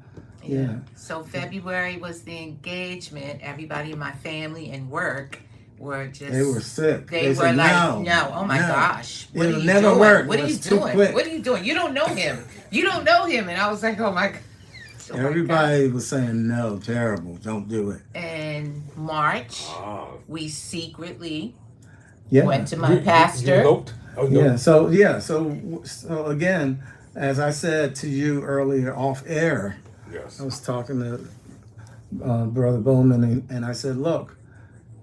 B: Yeah.
C: So February was the engagement. Everybody in my family and work were just.
B: They were sick.
C: They were
B: said,
C: like, no, oh my
B: no.
C: gosh. What
B: It'll
C: are you
B: never
C: doing?
B: work.
C: What are you
B: It's too
C: doing?
B: quick.
C: What are you doing? You don't know him. You don't know him. And I was like, oh my God. Oh my
B: Everybody was saying, no, terrible, don't do it.
C: God. And March,
A: Ah.
C: we secretly
B: Yeah.
C: went to my
A: You
C: pastor.
A: eloped? Oh, no.
B: Yeah. So again, as I said to you earlier off air,
A: Yes.
B: I was talking to Brother Bowman, and I said, look,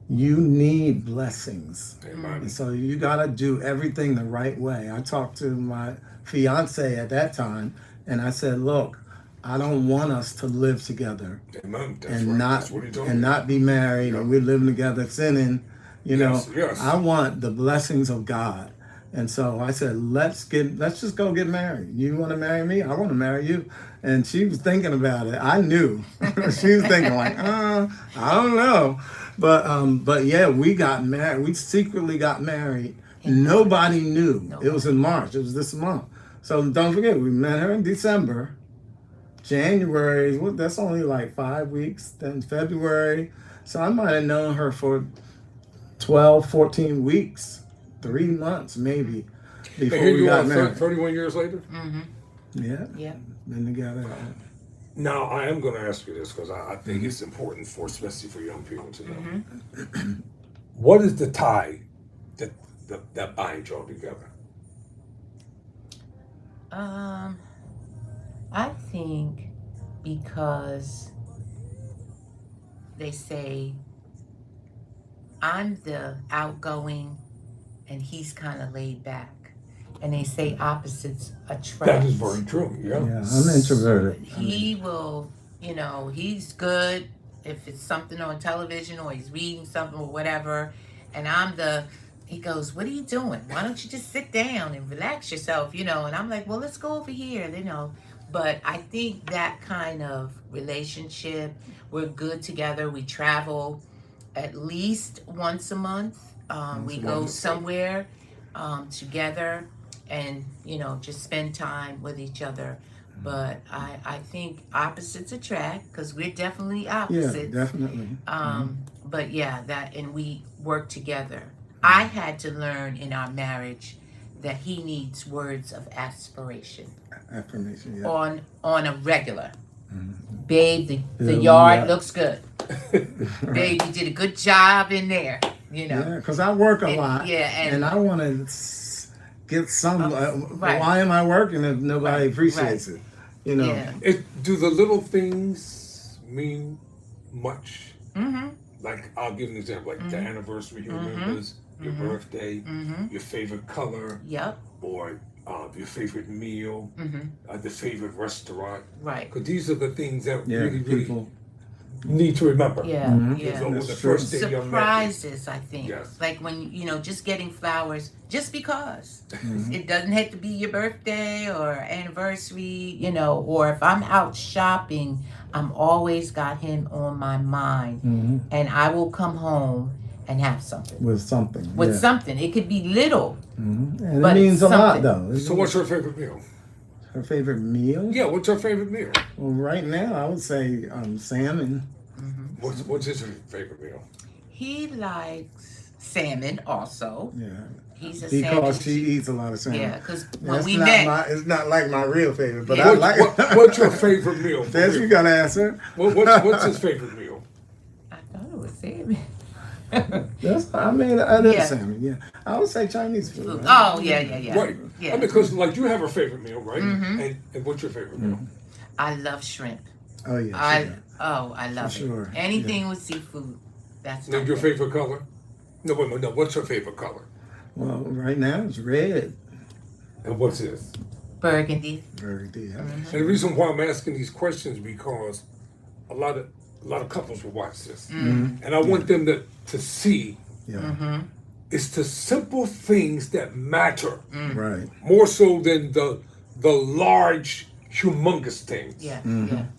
B: you need blessings.
A: Amen.
B: And so you got to do everything the right way. I talked to my fiance at that time, and I said, look, I don't want us to live together
A: Amen. That's
B: and
A: right.
B: not
A: That's what he told me.
B: and not be married, and we're living together sinning.
A: Yes, yes.
B: I want the blessings of God. And so I said, let's just go get married. You want to marry me? I want to marry you. And she was thinking about it. I knew. She was thinking like, I don't know. But yeah, we got married. We secretly got married. Nobody knew.
C: Nobody.
B: It was in March. It was this month. So don't forget, we met her in December. January, that's only like 5 weeks. Then February. So I might have known her for 12, 14 weeks, 3 months maybe, before
A: And here
B: we
A: you
B: got
A: are,
B: married.
A: 31 years later?
B: Yeah,
C: Yep.
B: been together.
A: Now, I am going to ask you this because I think it's important especially for young people to know. What is the tie that binds y'all together?
C: I think because they say I'm the outgoing and he's kind of laid back. And they say opposites attract.
A: That is very true. Yeah.
B: Yeah, I'm introverted.
C: He will, he's good if it's something on television or he's reading something or whatever. And he goes, what are you doing? Why don't you just sit down and relax yourself, And I'm like, well, let's go over here. But I think that kind of relationship, we're good together. We travel at least once a month. We go somewhere together and, just spend time with each other. But I think opposites attract because we're definitely opposites.
B: Yeah, definitely.
C: But yeah, and we work together. I had to learn in our marriage that he needs words of aspiration.
B: Affirmation, yeah.
C: On a regular. Babe, the yard looks good. Babe, you did a good job in there,
B: Yeah, because I work a lot.
C: Yeah,
B: and I want to get some.
C: Right.
B: Why am I working if nobody appreciates it?
C: Yeah.
A: Do the little things mean much?
C: Mm-hmm.
A: Like, I'll give an example, like the anniversary he remembers, your birthday, your favorite color,
C: Yep.
A: or your favorite meal, the favorite restaurant.
C: Right.
A: Because these are the things that really
B: people
A: need to remember.
C: Yeah.
A: It's over the
B: That's
A: first
B: true.
A: day you're married.
C: Surprises, I think.
A: Yes.
C: Like when, just getting flowers just because. It doesn't have to be your birthday or anniversary, or if I'm out shopping, I'm always got him on my mind. And I will come home and have something.
B: With something.
C: With something. It could be little.
B: And
C: But
B: it means a lot,
C: something.
B: though.
A: So what's her favorite meal?
B: Her favorite meal?
A: Yeah, what's her favorite meal?
B: Well, right now, I would say salmon.
A: What's his favorite meal?
C: He likes salmon also.
B: Yeah.
C: He's a
B: Because
C: salmon.
B: she eats a lot of salmon.
C: Yeah, because when
B: That's
C: we
B: not
C: met.
B: it's not like my real favorite, but
C: Yeah.
B: I like it.
A: What's your favorite meal? for
B: That's
A: real?
B: you gotta answer.
A: What's his favorite meal?
C: I thought it was salmon.
B: That's I mean I did
C: Yeah.
B: salmon. Yeah, I would say Chinese food.
C: Food.
B: Right?
C: Oh, yeah.
A: Right.
C: Yeah.
A: I mean, because like you have a favorite meal, right? And what's your favorite meal?
C: I love shrimp.
B: Oh yeah.
C: I love
B: sure.
C: it. Anything with seafood. That's my
A: And your
C: favorite.
A: favorite color? No, wait, no. What's her favorite color?
B: Well, right now it's red.
A: And what's his?
C: Burgundy.
B: Burgundy. Yeah.
A: And the reason why I'm asking these questions because a lot of couples will watch this, and I want them to see
B: Yeah.
A: it's the simple things that matter
B: Right.
A: more so than the large, humongous things.
C: Yeah,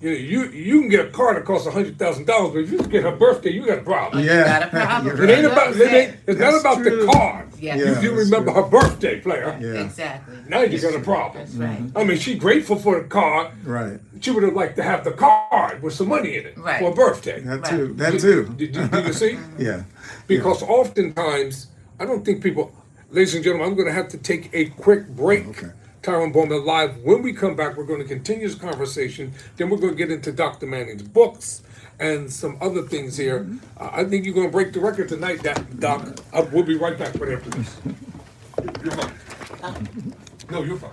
A: You can get a car that costs $100,000, but if you get her birthday, you got a problem.
B: Yeah.
C: Got a problem.
A: It ain't about it's not
B: That's
A: about
B: true.
A: the car.
C: Yeah.
A: You
B: that's
A: remember
B: true.
A: her birthday, player.
B: Yeah.
C: Exactly.
A: Now you got a problem.
C: That's right.
A: I mean, she's grateful for the car.
B: Right.
A: She would have liked to have the car with some money in it
C: Right.
A: for a birthday.
B: That
C: Right.
B: too. That too.
A: Do you see?
B: Yeah.
A: Because oftentimes, I don't think people, ladies and gentlemen, I'm going to have to take a quick break.
B: Okay.
A: Tyrone Bowman Live. When we come back, we're going to continue this conversation. Then we're going to get into Dr. Manning's books and some other things here. I think you're going to break the record tonight, Doc. We'll be right back right after this. You're fine. No, you're fine.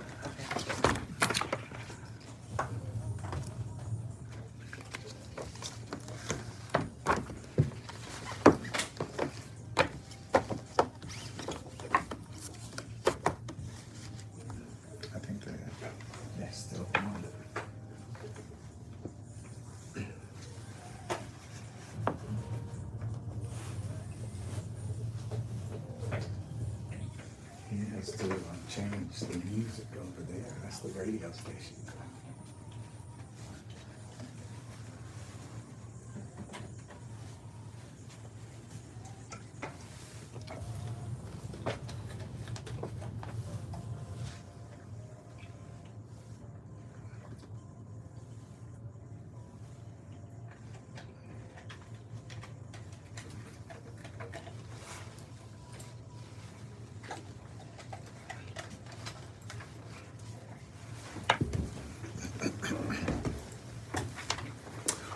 B: I think they're still on. He has to change the music over there. That's the radio station.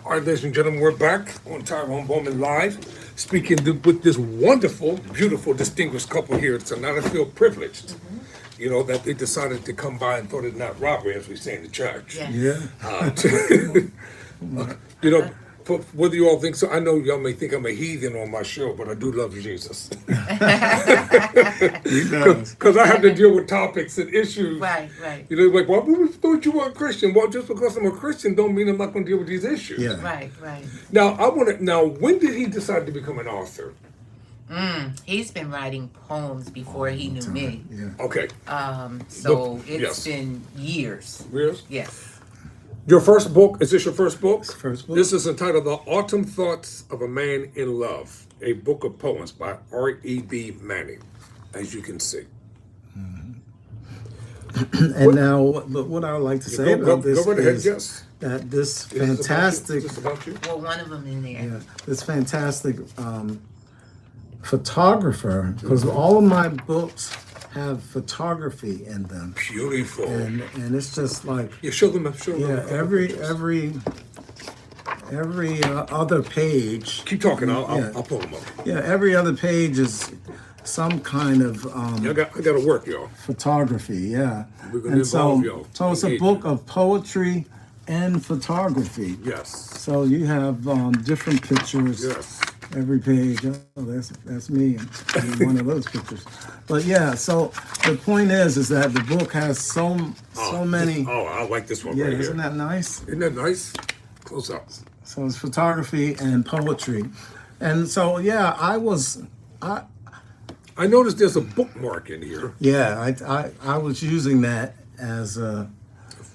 A: All right, ladies and gentlemen, we're back on Tyrone Bowman Live, speaking with this wonderful, beautiful, distinguished couple here tonight. I feel privileged, that they decided to come by and thought it not robbery, as we say in the church.
C: Yes.
B: Yeah.
A: Uh, For whether you all think so, I know y'all may think I'm a heathen on my show, but I do love Jesus.
B: He does.
A: Because I have to deal with topics and issues.
C: Right, right.
A: You know, like, well, we thought you were a Christian. Well, just because I'm a Christian don't mean I'm not going to deal with these issues.
B: Yeah.
C: Right, right.
A: Now, when did he decide to become an author?
C: He's been writing poems before he knew me.
B: Yeah.
A: Okay.
C: So
A: Look,
C: it's
A: yes.
C: been years.
A: Yes.
C: Yes.
A: Your first book, is this your first book?
B: First book.
A: This is entitled The Autumn Thoughts of a Man in Love, a book of poems by REB Manning, as you can see.
B: And now, what I would like to say about this
A: go right ahead,
B: is
A: yes.
B: that this
A: Is this
B: fantastic,
A: about you?
C: Well, one of them in there.
B: yeah, this fantastic photographer, because all of my books have photography in them,
A: Beautiful.
B: and it's just like,
A: Yeah, show them. Show them.
B: yeah, every other page.
A: Keep talking.
B: Yeah.
A: I'll pull them up.
B: Yeah, every other page is some kind of
A: I got to work, y'all.
B: photography. Yeah,
A: We're gonna
B: and so
A: involve y'all.
B: so it's a book of poetry and photography.
A: Yes.
B: So you have different pictures.
A: Yes.
B: Every page. Oh, that's me in one of those pictures. But yeah, so the point is that the book has so many.
A: Oh, I like this one
B: Yeah,
A: right here.
B: isn't that nice?
A: Isn't that nice? Close up.
B: So it's photography and poetry, and so yeah, I
A: noticed there's a bookmark in here.
B: I was using that as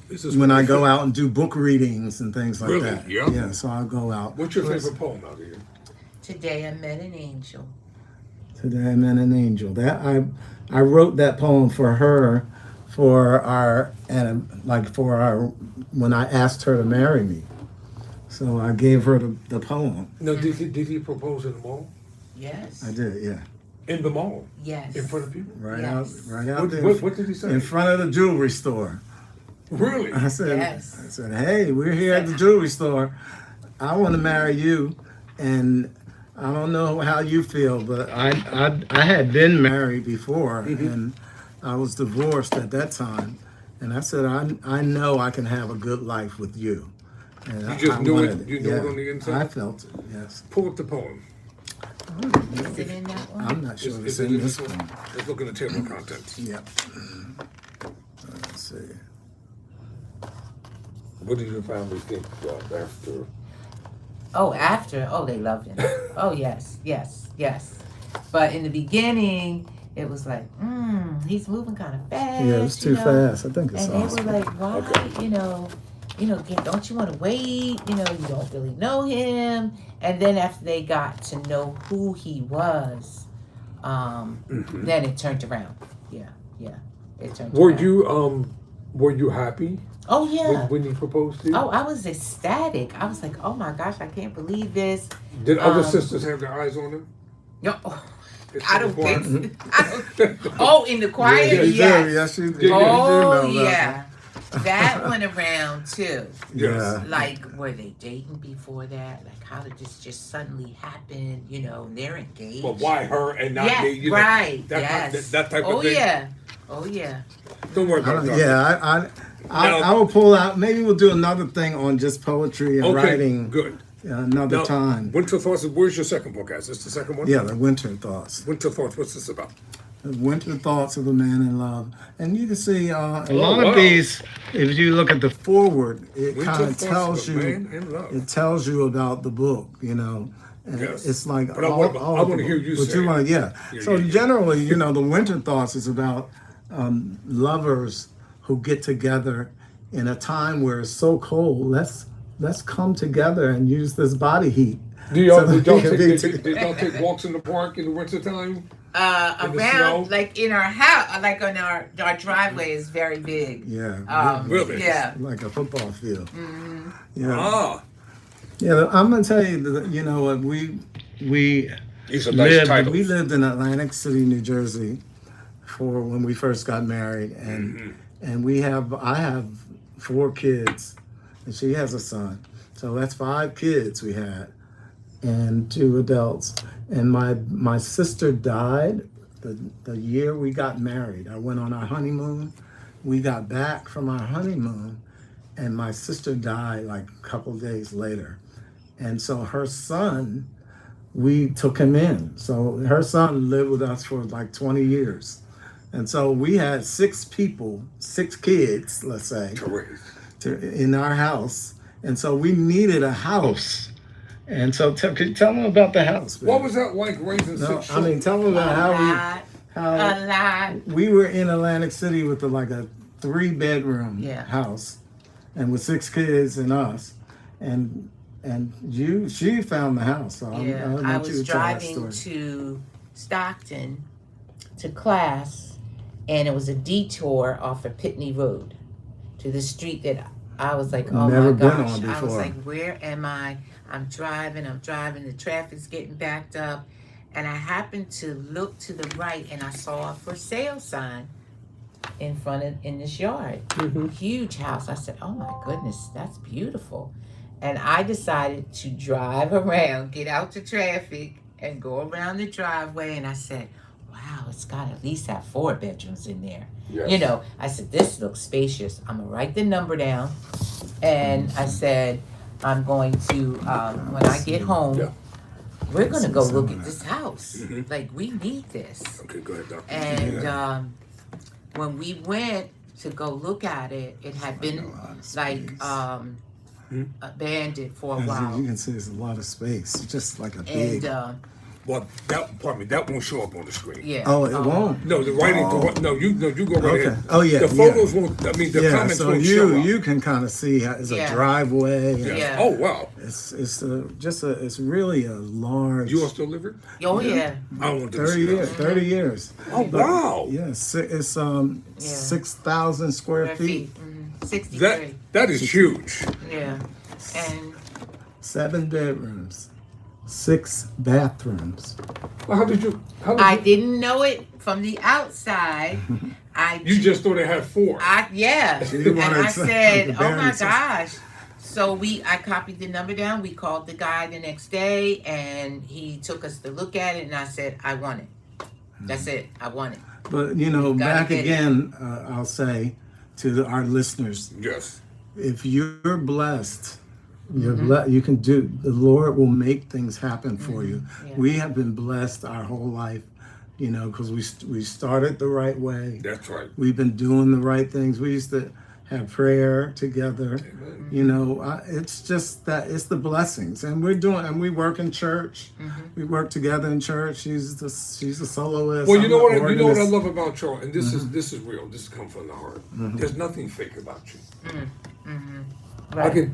A: This is
B: when I go out and do book readings and things like
A: Really?
B: that.
A: Yeah.
B: Yeah, so I'll go out.
A: What's your favorite poem out of here?
C: Today I met an angel.
B: Today I met an angel. That I wrote that poem for her for our when I asked her to marry me. So I gave her the poem.
A: No, did he propose in the mall?
C: Yes.
B: I did, yeah.
A: In the mall?
C: Yes.
A: In front of people?
B: Right
C: Yes.
B: out there.
A: What did he say?
B: In front of the jewelry store.
A: Really?
B: I said,
C: Yes.
B: hey, we're here at the jewelry store. I want to marry you, and I don't know how you feel, but I had been married before, and I was divorced at that time, and I said, I know I can have a good life with you. And
A: You just knew it. You knew it on the
B: I
A: inside.
B: felt it. Yes.
A: Pull up the poem.
C: Is it in that one?
B: I'm not sure
A: Is
B: it's
A: it
B: in
A: in
B: this
A: this
B: one.
A: Let's look at the table of contents.
B: Yep. Let's see.
A: What did your family think after?
C: Oh, after. Oh, they loved him. Oh, yes, yes, yes. But in the beginning, it was like, he's moving kind of fast.
B: Yeah, it was too fast. I think it's
C: And they
B: awesome.
C: were like, why, don't you want to wait? You don't really know him. And then after they got to know who he was, then it turned around. Yeah, it turned around.
A: Were you happy
C: Oh, yeah.
A: when he proposed to you?
C: Oh, I was ecstatic. I was like, oh my gosh, I can't believe this.
A: Did other sisters have their eyes on him?
C: No,
A: It's
C: I don't
A: choir?
C: think so. Oh, in the choir?
B: Yeah,
C: Yes.
B: yes, you
A: Yeah,
C: Oh,
B: know that.
C: yeah. That went around too.
B: Yeah.
C: Like, were they dating before that? Like, how did this just suddenly happen? They're engaged.
A: But why her and not
C: Yeah,
A: me? You know,
C: right.
A: That,
C: Yes.
A: that type
C: Oh,
A: of thing.
C: yeah. Oh, yeah.
A: Don't worry about it.
B: Yeah, I will pull out. Maybe we'll do another thing on just poetry and
A: Okay,
B: writing
A: good.
B: another
A: Now,
B: time.
A: Winter Thoughts. Where's your second book, guys? Is this the second one?
B: Yeah, the Winter Thoughts.
A: Winter Thoughts. What's this about?
B: The Winter Thoughts of a Man in Love. And you can see a lot
A: wow.
B: of these, if you look at the forward, it
A: Winter
B: kind of
A: Thoughts
B: tells
A: of a
B: you,
A: Man in Love.
B: it tells you about the book, And
A: Yes.
B: it's like,
A: But I wanna
B: of the
A: hear
B: book.
A: you
B: But
A: say it.
B: wanna, yeah.
A: Yeah,
B: So
A: yeah.
B: generally, the Winter Thoughts is about lovers who get together in a time where it's so cold. Let's come together and use this body heat.
A: Did y'all
B: So-
A: did y'all take walks in the park in the wintertime? In the
C: Around,
A: snow?
C: like in our house, like on our driveway is very big.
B: Yeah,
A: Really?
C: Yeah.
B: like a football field.
C: Mm-hmm.
B: Yeah,
A: Ah,
B: yeah. I'm gonna tell you that what we
A: these are nice titles.
B: we lived in Atlantic City, New Jersey, for when we first got married, and I have 4 kids, and she has a son, so that's 5 kids we had, and 2 adults. And my sister died the year we got married. I went on our honeymoon. We got back from our honeymoon, and my sister died like a couple days later. And so her son, we took him in. So her son lived with us for like 20 years. And so we had 6 people, 6 kids, let's say, in our house. And so we needed a house. And so could you tell them about the house? Baby?
A: What was that like raising 6 children?
B: I mean, tell them about
C: A lot.
B: we were in Atlantic City with like a 3-bedroom house, and with 6 kids and us, and she found the house. So
C: I was driving to Stockton to class, and it was a detour off of Pitney Road to the street that I was like, oh
B: Never
C: my
B: been
C: gosh.
B: on before.
C: I was like, where am I? I'm driving, the traffic's getting backed up. And I happened to look to the right, and I saw a for sale sign in this yard. Huge house. I said, oh my goodness, that's beautiful. And I decided to drive around, get out the traffic, and go around the driveway. And I said, wow, it's got at least have 4 bedrooms in there.
A: Yes.
C: You know, I said, this looks spacious. I'm going to write the number down. And I said, I'm going to, when I get home, we're going to go look at this house. Like, we need this.
A: Okay, go ahead, Doctor.
C: And when we went to go look at it, it had been like abandoned for a while.
B: You can see there's a lot of space. It's just like a big.
A: Well, that won't show up on the screen.
C: Yeah.
B: Oh, it won't.
A: No, the writing. No, you go right ahead.
B: Oh yeah.
A: The photos won't. I mean, the comments
B: so
A: won't show up.
B: you can kind of see it's a driveway.
C: Yeah.
A: Oh wow.
B: It's really a large.
A: You all still live here?
C: Oh yeah.
A: I want to
B: 30 years. 30 years.
A: Oh wow.
B: Yes, it's 6,000 square feet.
C: 63.
A: That is huge.
C: Yeah. And
B: 7 bedrooms. 6 bathrooms.
A: Well, how did you?
C: I didn't know it from the outside.
A: You just thought it had 4.
C: And I said, oh my gosh. So I copied the number down. We called the guy the next day, and he took us to look at it, and I said, I want it. That's it. I want it.
B: But back again, I'll say to our listeners,
A: yes,
B: if you're blessed, you can do. The Lord will make things happen for you.
C: Yeah.
B: We have been blessed our whole life, because we started the right way.
A: that's right.
B: We've been doing the right things. We used to have prayer together. It's just that it's the blessings, and we work in church. We work together in church. She's the soloist.
A: Well, you know what I love about y'all, and this is real. This comes from the heart. There's nothing fake about you.
C: Right.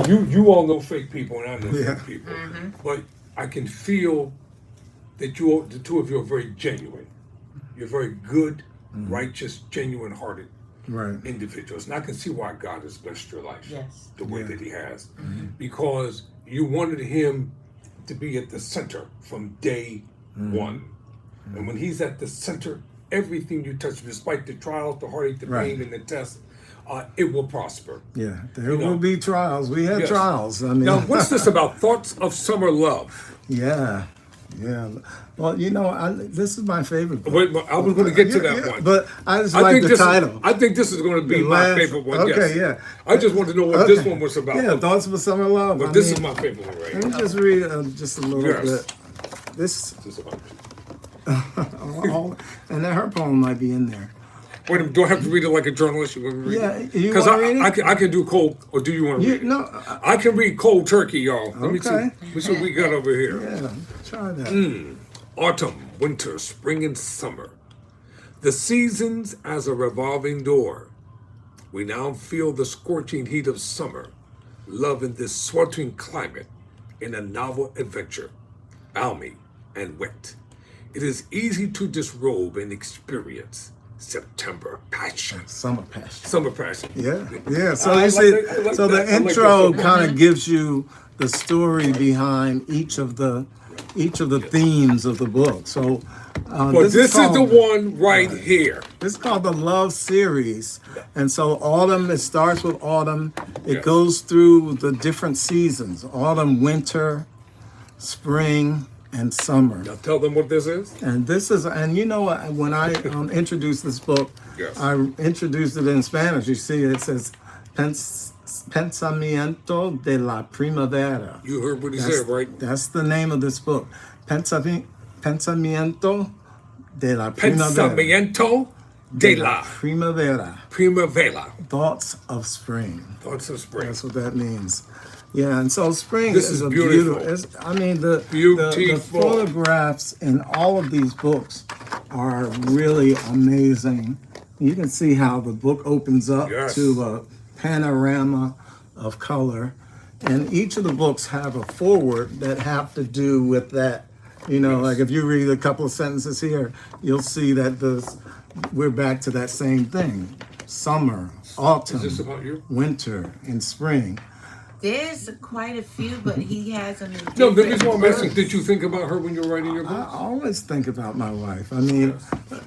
A: You all know fake people, and I know fake people, but I can feel that the two of you are very genuine. You're very good, righteous, genuine-hearted individuals, and I can see why God has blessed your life the way that He has, because you wanted Him to be at the center from day one, and when He's at the center, everything you touch, despite the trials, the heartache, the pain, and the tests, it will prosper.
B: Yeah, there will be trials. We have trials. I mean,
A: now, what's this about? Thoughts of Summer Love.
B: Yeah. Well, this is my favorite book.
A: Wait, I was going to get to that one.
B: But I just like the title.
A: I think this is going to be my favorite one.
B: Okay,
A: yes. I just want to know what this one was about.
B: Yeah, Thoughts of Summer Love.
A: But this is my favorite one right
B: Let me
A: here.
B: just read just a little bit. This, and then her poem might be in there.
A: Wait a minute, do I have to read it like a journalist? You want me to read it?
B: you
A: because
B: want to read it?
A: I can do cold, or do you want to read it?
B: No.
A: I can read cold turkey, y'all. Let me see.
B: Okay.
A: Let me see what we got over here.
B: Yeah, try that.
A: Autumn, winter, spring, and summer. The seasons as a revolving door. We now feel the scorching heat of summer. Love in this sweltering climate, in a novel adventure, balmy and wet. It is easy to disrobe and experience September passion.
B: Summer passion.
A: Summer passion.
B: Yeah. So the intro kind of gives you the story behind each of the themes of the book. So
A: this is the one right here.
B: This is called the Love Series. And so autumn, it starts with autumn. It goes through the different seasons: autumn, winter, spring, and summer.
A: Now tell them what this is.
B: And this is, and when I introduced this book, I introduced it in Spanish. You see, it says Pensamiento de la Primavera.
A: You heard what he
B: That's,
A: said, right?
B: that's the name of this book. Pensamiento de la Primavera.
A: Pensamiento de la
B: Primavera.
A: primavera.
B: Thoughts of spring.
A: Thoughts of spring.
B: That's what that means. Yeah, and so spring
A: This
B: is
A: is
B: a
A: beautiful.
B: I mean, the
A: Beautiful.
B: photographs in all of these books are really amazing. You can see how the book opens up
A: Yes.
B: to a panorama of color, and each of the books have a foreword that have to do with that. You know, like if you read a couple of sentences here, you'll see that we're back to that same thing: summer, autumn,
A: Is this about you?
B: winter, and spring.
C: There's quite a few, but he has them in
A: No, the
C: different
A: reason why I'm asking,
C: words.
A: did you think about her when you were writing your
B: I
A: book?
B: always think about my wife. I mean,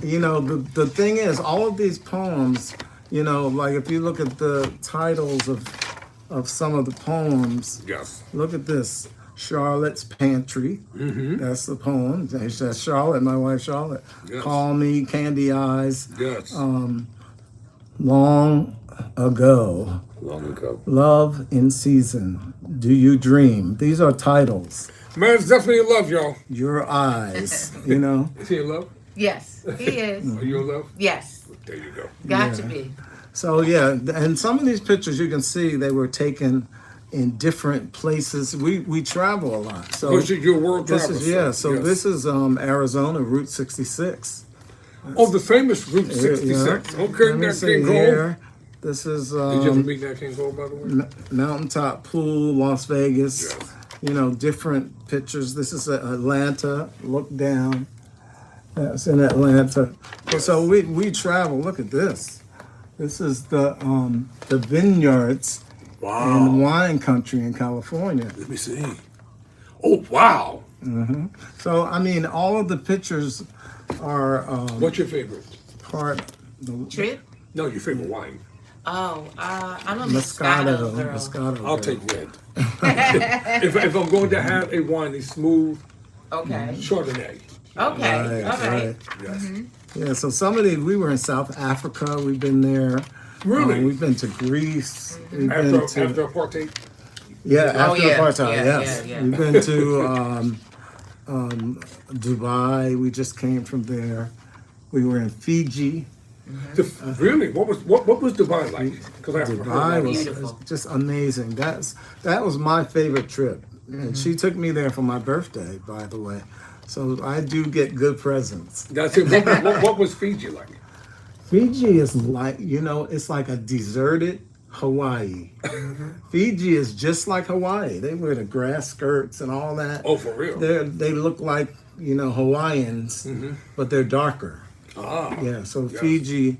B: you know, the thing is, all of these poems, you know, like if you look at the titles of some of the poems,
A: Yes.
B: look at this. Charlotte's Pantry. That's the poem. It says, Charlotte, my wife Charlotte.
A: Yes.
B: Call me Candy Eyes.
A: Yes.
B: Long ago.
A: Long ago.
B: Love in Season. Do You Dream? These are titles.
A: Man's definitely in love, y'all.
B: Your Eyes, you know?
A: Is he in love?
C: Yes, he is.
A: Are you in love?
C: Yes,
A: There you go.
C: got to
B: Yeah.
C: be.
B: So yeah, and some of these pictures you can see they were taken in different places. We travel a lot. So
A: Because you're a world
B: this
A: traveler.
B: is yes.
A: Yes.
B: This is Arizona Route 66.
A: Oh, the famous Route 66.
B: Yeah.
A: Okay,
B: Let me
A: Nat
B: see
A: King Cole.
B: here. This is
A: Did you ever meet Nat King Cole, by the way?
B: Mountaintop Pool, Las Vegas.
A: Yes.
B: You know, different pictures. This is Atlanta. Look down. That's in Atlanta.
A: Yes.
B: So we travel. Look at this. This is the vineyards
A: Wow.
B: in wine country in California.
A: Let me see. Oh, wow.
B: So I mean, all of the pictures are
A: What's your favorite?
B: part
C: Trip?
A: No, your favorite wine.
C: Oh, I'm a
B: Moscato.
C: Moscato girl.
B: Moscato.
A: I'll take red. if I'm going to have a wine, a smooth
C: Okay.
A: Chardonnay.
C: Okay.
B: Right,
C: All right.
B: right.
A: Yes.
B: Yeah. So some of these, we were in South Africa. We've been there.
A: Really?
B: We've been to Greece. We've
A: After
B: been to
A: apartheid?
B: yeah, after
C: yeah,
B: apartheid.
C: yeah,
B: Yes.
C: yeah, yeah.
B: We've been to Dubai. We just came from there. We were in Fiji.
A: Really? What was Dubai like? Because I haven't heard
B: Dubai
A: about
B: was
A: it.
C: Beautiful.
B: just amazing. That was my favorite trip, and she took me there for my birthday, by the way. So I do get good presents.
A: That's it. What was Fiji like?
B: Fiji is like, you know, it's like a deserted Hawaii. Fiji is just like Hawaii. They wear the grass skirts and all that.
A: Oh, for real?
B: They look like, you know, Hawaiians, but they're darker.
A: Ah,
B: Yeah, so
A: yes.
B: Fiji,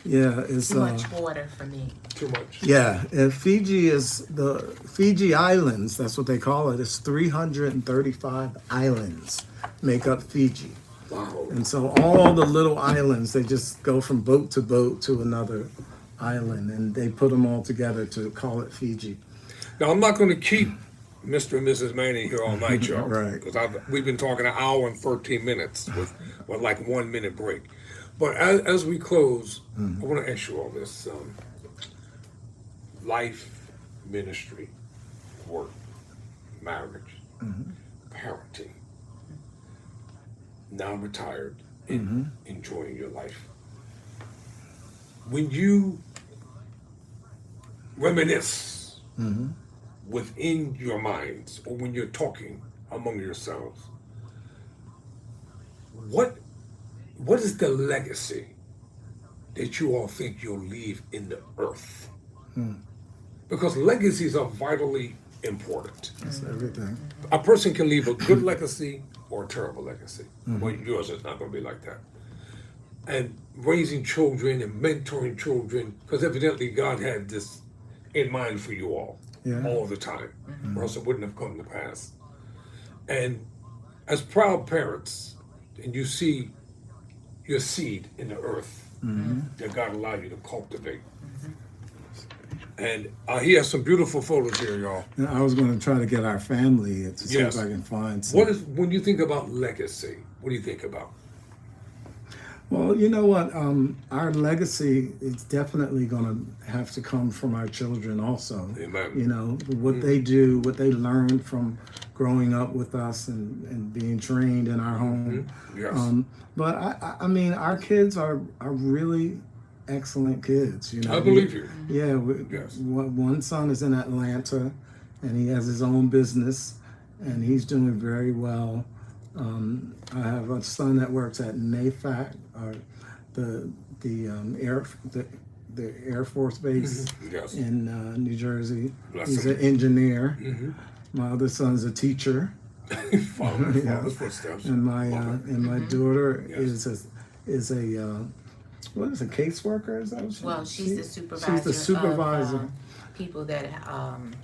B: yeah, is
C: Too much water for me.
A: Too much.
B: yeah. Fiji is the Fiji Islands. That's what they call it. It's 335 islands make up Fiji,
A: Wow.
B: and so all the little islands they just go from boat to another island, and they put them all together to call it Fiji.
A: Now, I'm not going to keep Mr. and Mrs. Manning here all night, y'all.
B: Right.
A: Because we've been talking an hour and 13 minutes with like 1 minute break. But as we close, I want to ask you all this. Life, ministry, work, marriage, parenting, now retired, and enjoying your life. When you reminisce within your minds or when you're talking among yourselves, what is the legacy that you all think you'll leave in the earth? Because legacies are vitally important.
B: That's everything.
A: A person can leave a good legacy or a terrible legacy. Well, yours is not going to be like that. And raising children and mentoring children, because evidently God had this in mind for you all, all the time, or else it wouldn't have come to pass. And as proud parents, and you see your seed in the earth that God allowed you to cultivate. And he has some beautiful photos here, y'all.
B: I was going to try to get our family to see
A: Yes.
B: if I can find some.
A: What is when you think about legacy? What do you think about?
B: Well, you know what? Our legacy is definitely going to have to come from our children also.
A: Amen.
B: You know, what they do, what they learned from growing up with us and being trained in our home.
A: Yes.
B: But I mean, our kids are really excellent kids. You know,
A: I believe you.
B: Yeah.
A: Yes.
B: One son is in Atlanta, and he has his own business, and he's doing very well. I have a son that works at NAFAC, or the Air Force Base
A: Yes.
B: in New Jersey.
A: Bless
B: He's
A: him.
B: an engineer. My other son's a teacher,
A: Follow his footsteps.
B: and my daughter
A: Yes.
B: is a what is a caseworker? Is that what she?
C: Well, she's the supervisor.
B: She's the supervisor.
C: Of, people that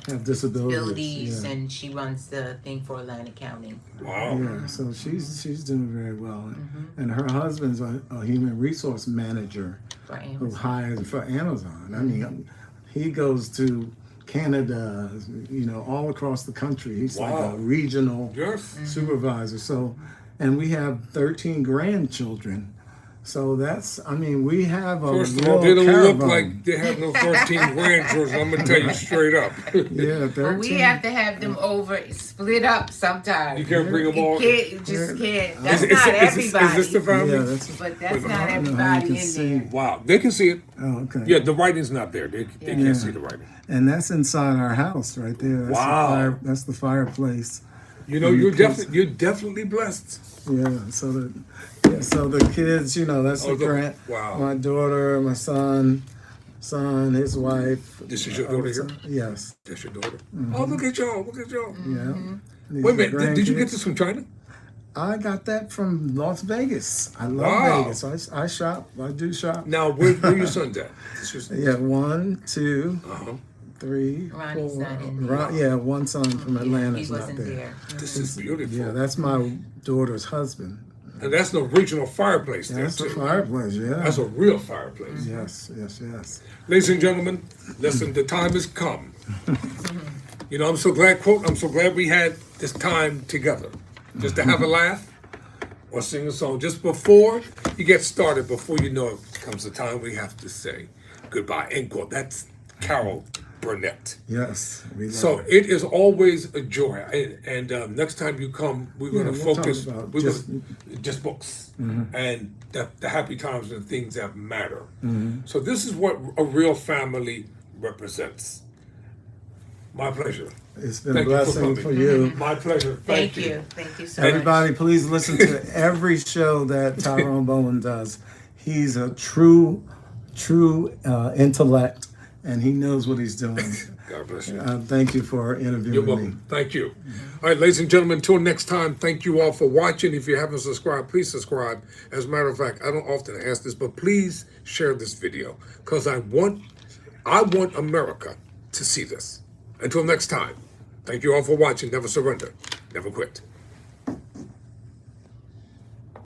B: have disabilities. Yeah.
C: and she runs the thing for Atlantic County.
A: Wow.
B: Yeah, so she's doing very well, and her husband's a human resource manager
C: For
B: who
C: Amazon.
B: hires for Amazon. I mean, he goes to Canada, you know, all across the country. He's like
A: Wow.
B: a regional
A: Yes.
B: supervisor. So, and we have 13 grandchildren. So that's, I mean, we have a
A: First of
B: real
A: all, they don't
B: caravan.
A: look like they have no 13 grandchildren. I'm gonna tell you straight up.
B: Yeah, 13.
C: But we have to have them over, split up sometimes.
A: You can't bring them all.
C: You just can't. That's
A: Is
C: not
A: Is
C: everybody.
A: this the family?
B: Yeah, that's,
C: But that's not
B: I don't know how you
C: everybody
B: can
C: in
B: see.
C: there.
A: Wow, they can see it.
B: Oh, okay.
A: Yeah, the writing's not there. They
C: Yeah.
A: can't see the writing.
B: And that's inside our house right there. That's
A: Wow.
B: that's the fireplace.
A: You know,
B: And
A: you're
B: the kids-
A: definitely blessed.
B: Yeah. So the kids, you know, that's
A: Oh,
B: the grand.
A: wow.
B: My daughter, my son, his wife.
A: This is your daughter here?
B: Yes.
A: That's your daughter. Oh, look at y'all! Look at y'all!
B: Yeah. These
A: Wait a
B: are
A: minute, did you get
B: grandkids.
A: this from China?
B: I got that from Las Vegas. I love
A: Wow.
B: Vegas. I shop. I do shop.
A: Now, where your son's at? This is,
B: Yeah, 1, 2,
A: uh-huh.
B: 3,
C: Ronnie's
B: 4.
C: not in there.
B: Yeah, one son from Atlanta
C: He
B: is not
C: wasn't
B: there.
C: there.
A: This is beautiful.
B: Yeah, that's my daughter's husband.
A: And that's an original fireplace there,
B: That's the
A: too.
B: fireplace. Yeah.
A: That's a real fireplace.
B: Yes.
A: Ladies and gentlemen, listen, the time has come. You know, I'm so glad we had this time together. Just to have a laugh or sing a song. Just before you get started, before you know it comes the time we have to say goodbye. End quote. That's Carol Burnett.
B: Yes. We love
A: So
B: it.
A: it is always a joy. And next time you come, we're going to
B: we'll talk
A: focus
B: about
A: we're
B: just-
A: gonna, just books and the happy times and the things that matter.
B: Mm-hmm.
A: So this is what a real family represents. My pleasure.
B: It's been
A: Thank
B: a
A: you for
B: blessing
A: coming.
B: for you.
A: My pleasure.
C: Thank you. Thank you so
B: Everybody,
C: much.
B: please listen to every show that Tyrone Bowman does. He's a true intellect, and he knows what he's doing.
A: God bless you.
B: Thank you for interviewing
A: You're
B: me.
A: welcome. Thank you. All right, ladies and gentlemen, until next time, thank you all for watching. If you haven't subscribed, please subscribe. As a matter of fact, I don't often ask this, but please share this video because I want America to see this. Until next time, thank you all for watching. Never surrender. Never quit.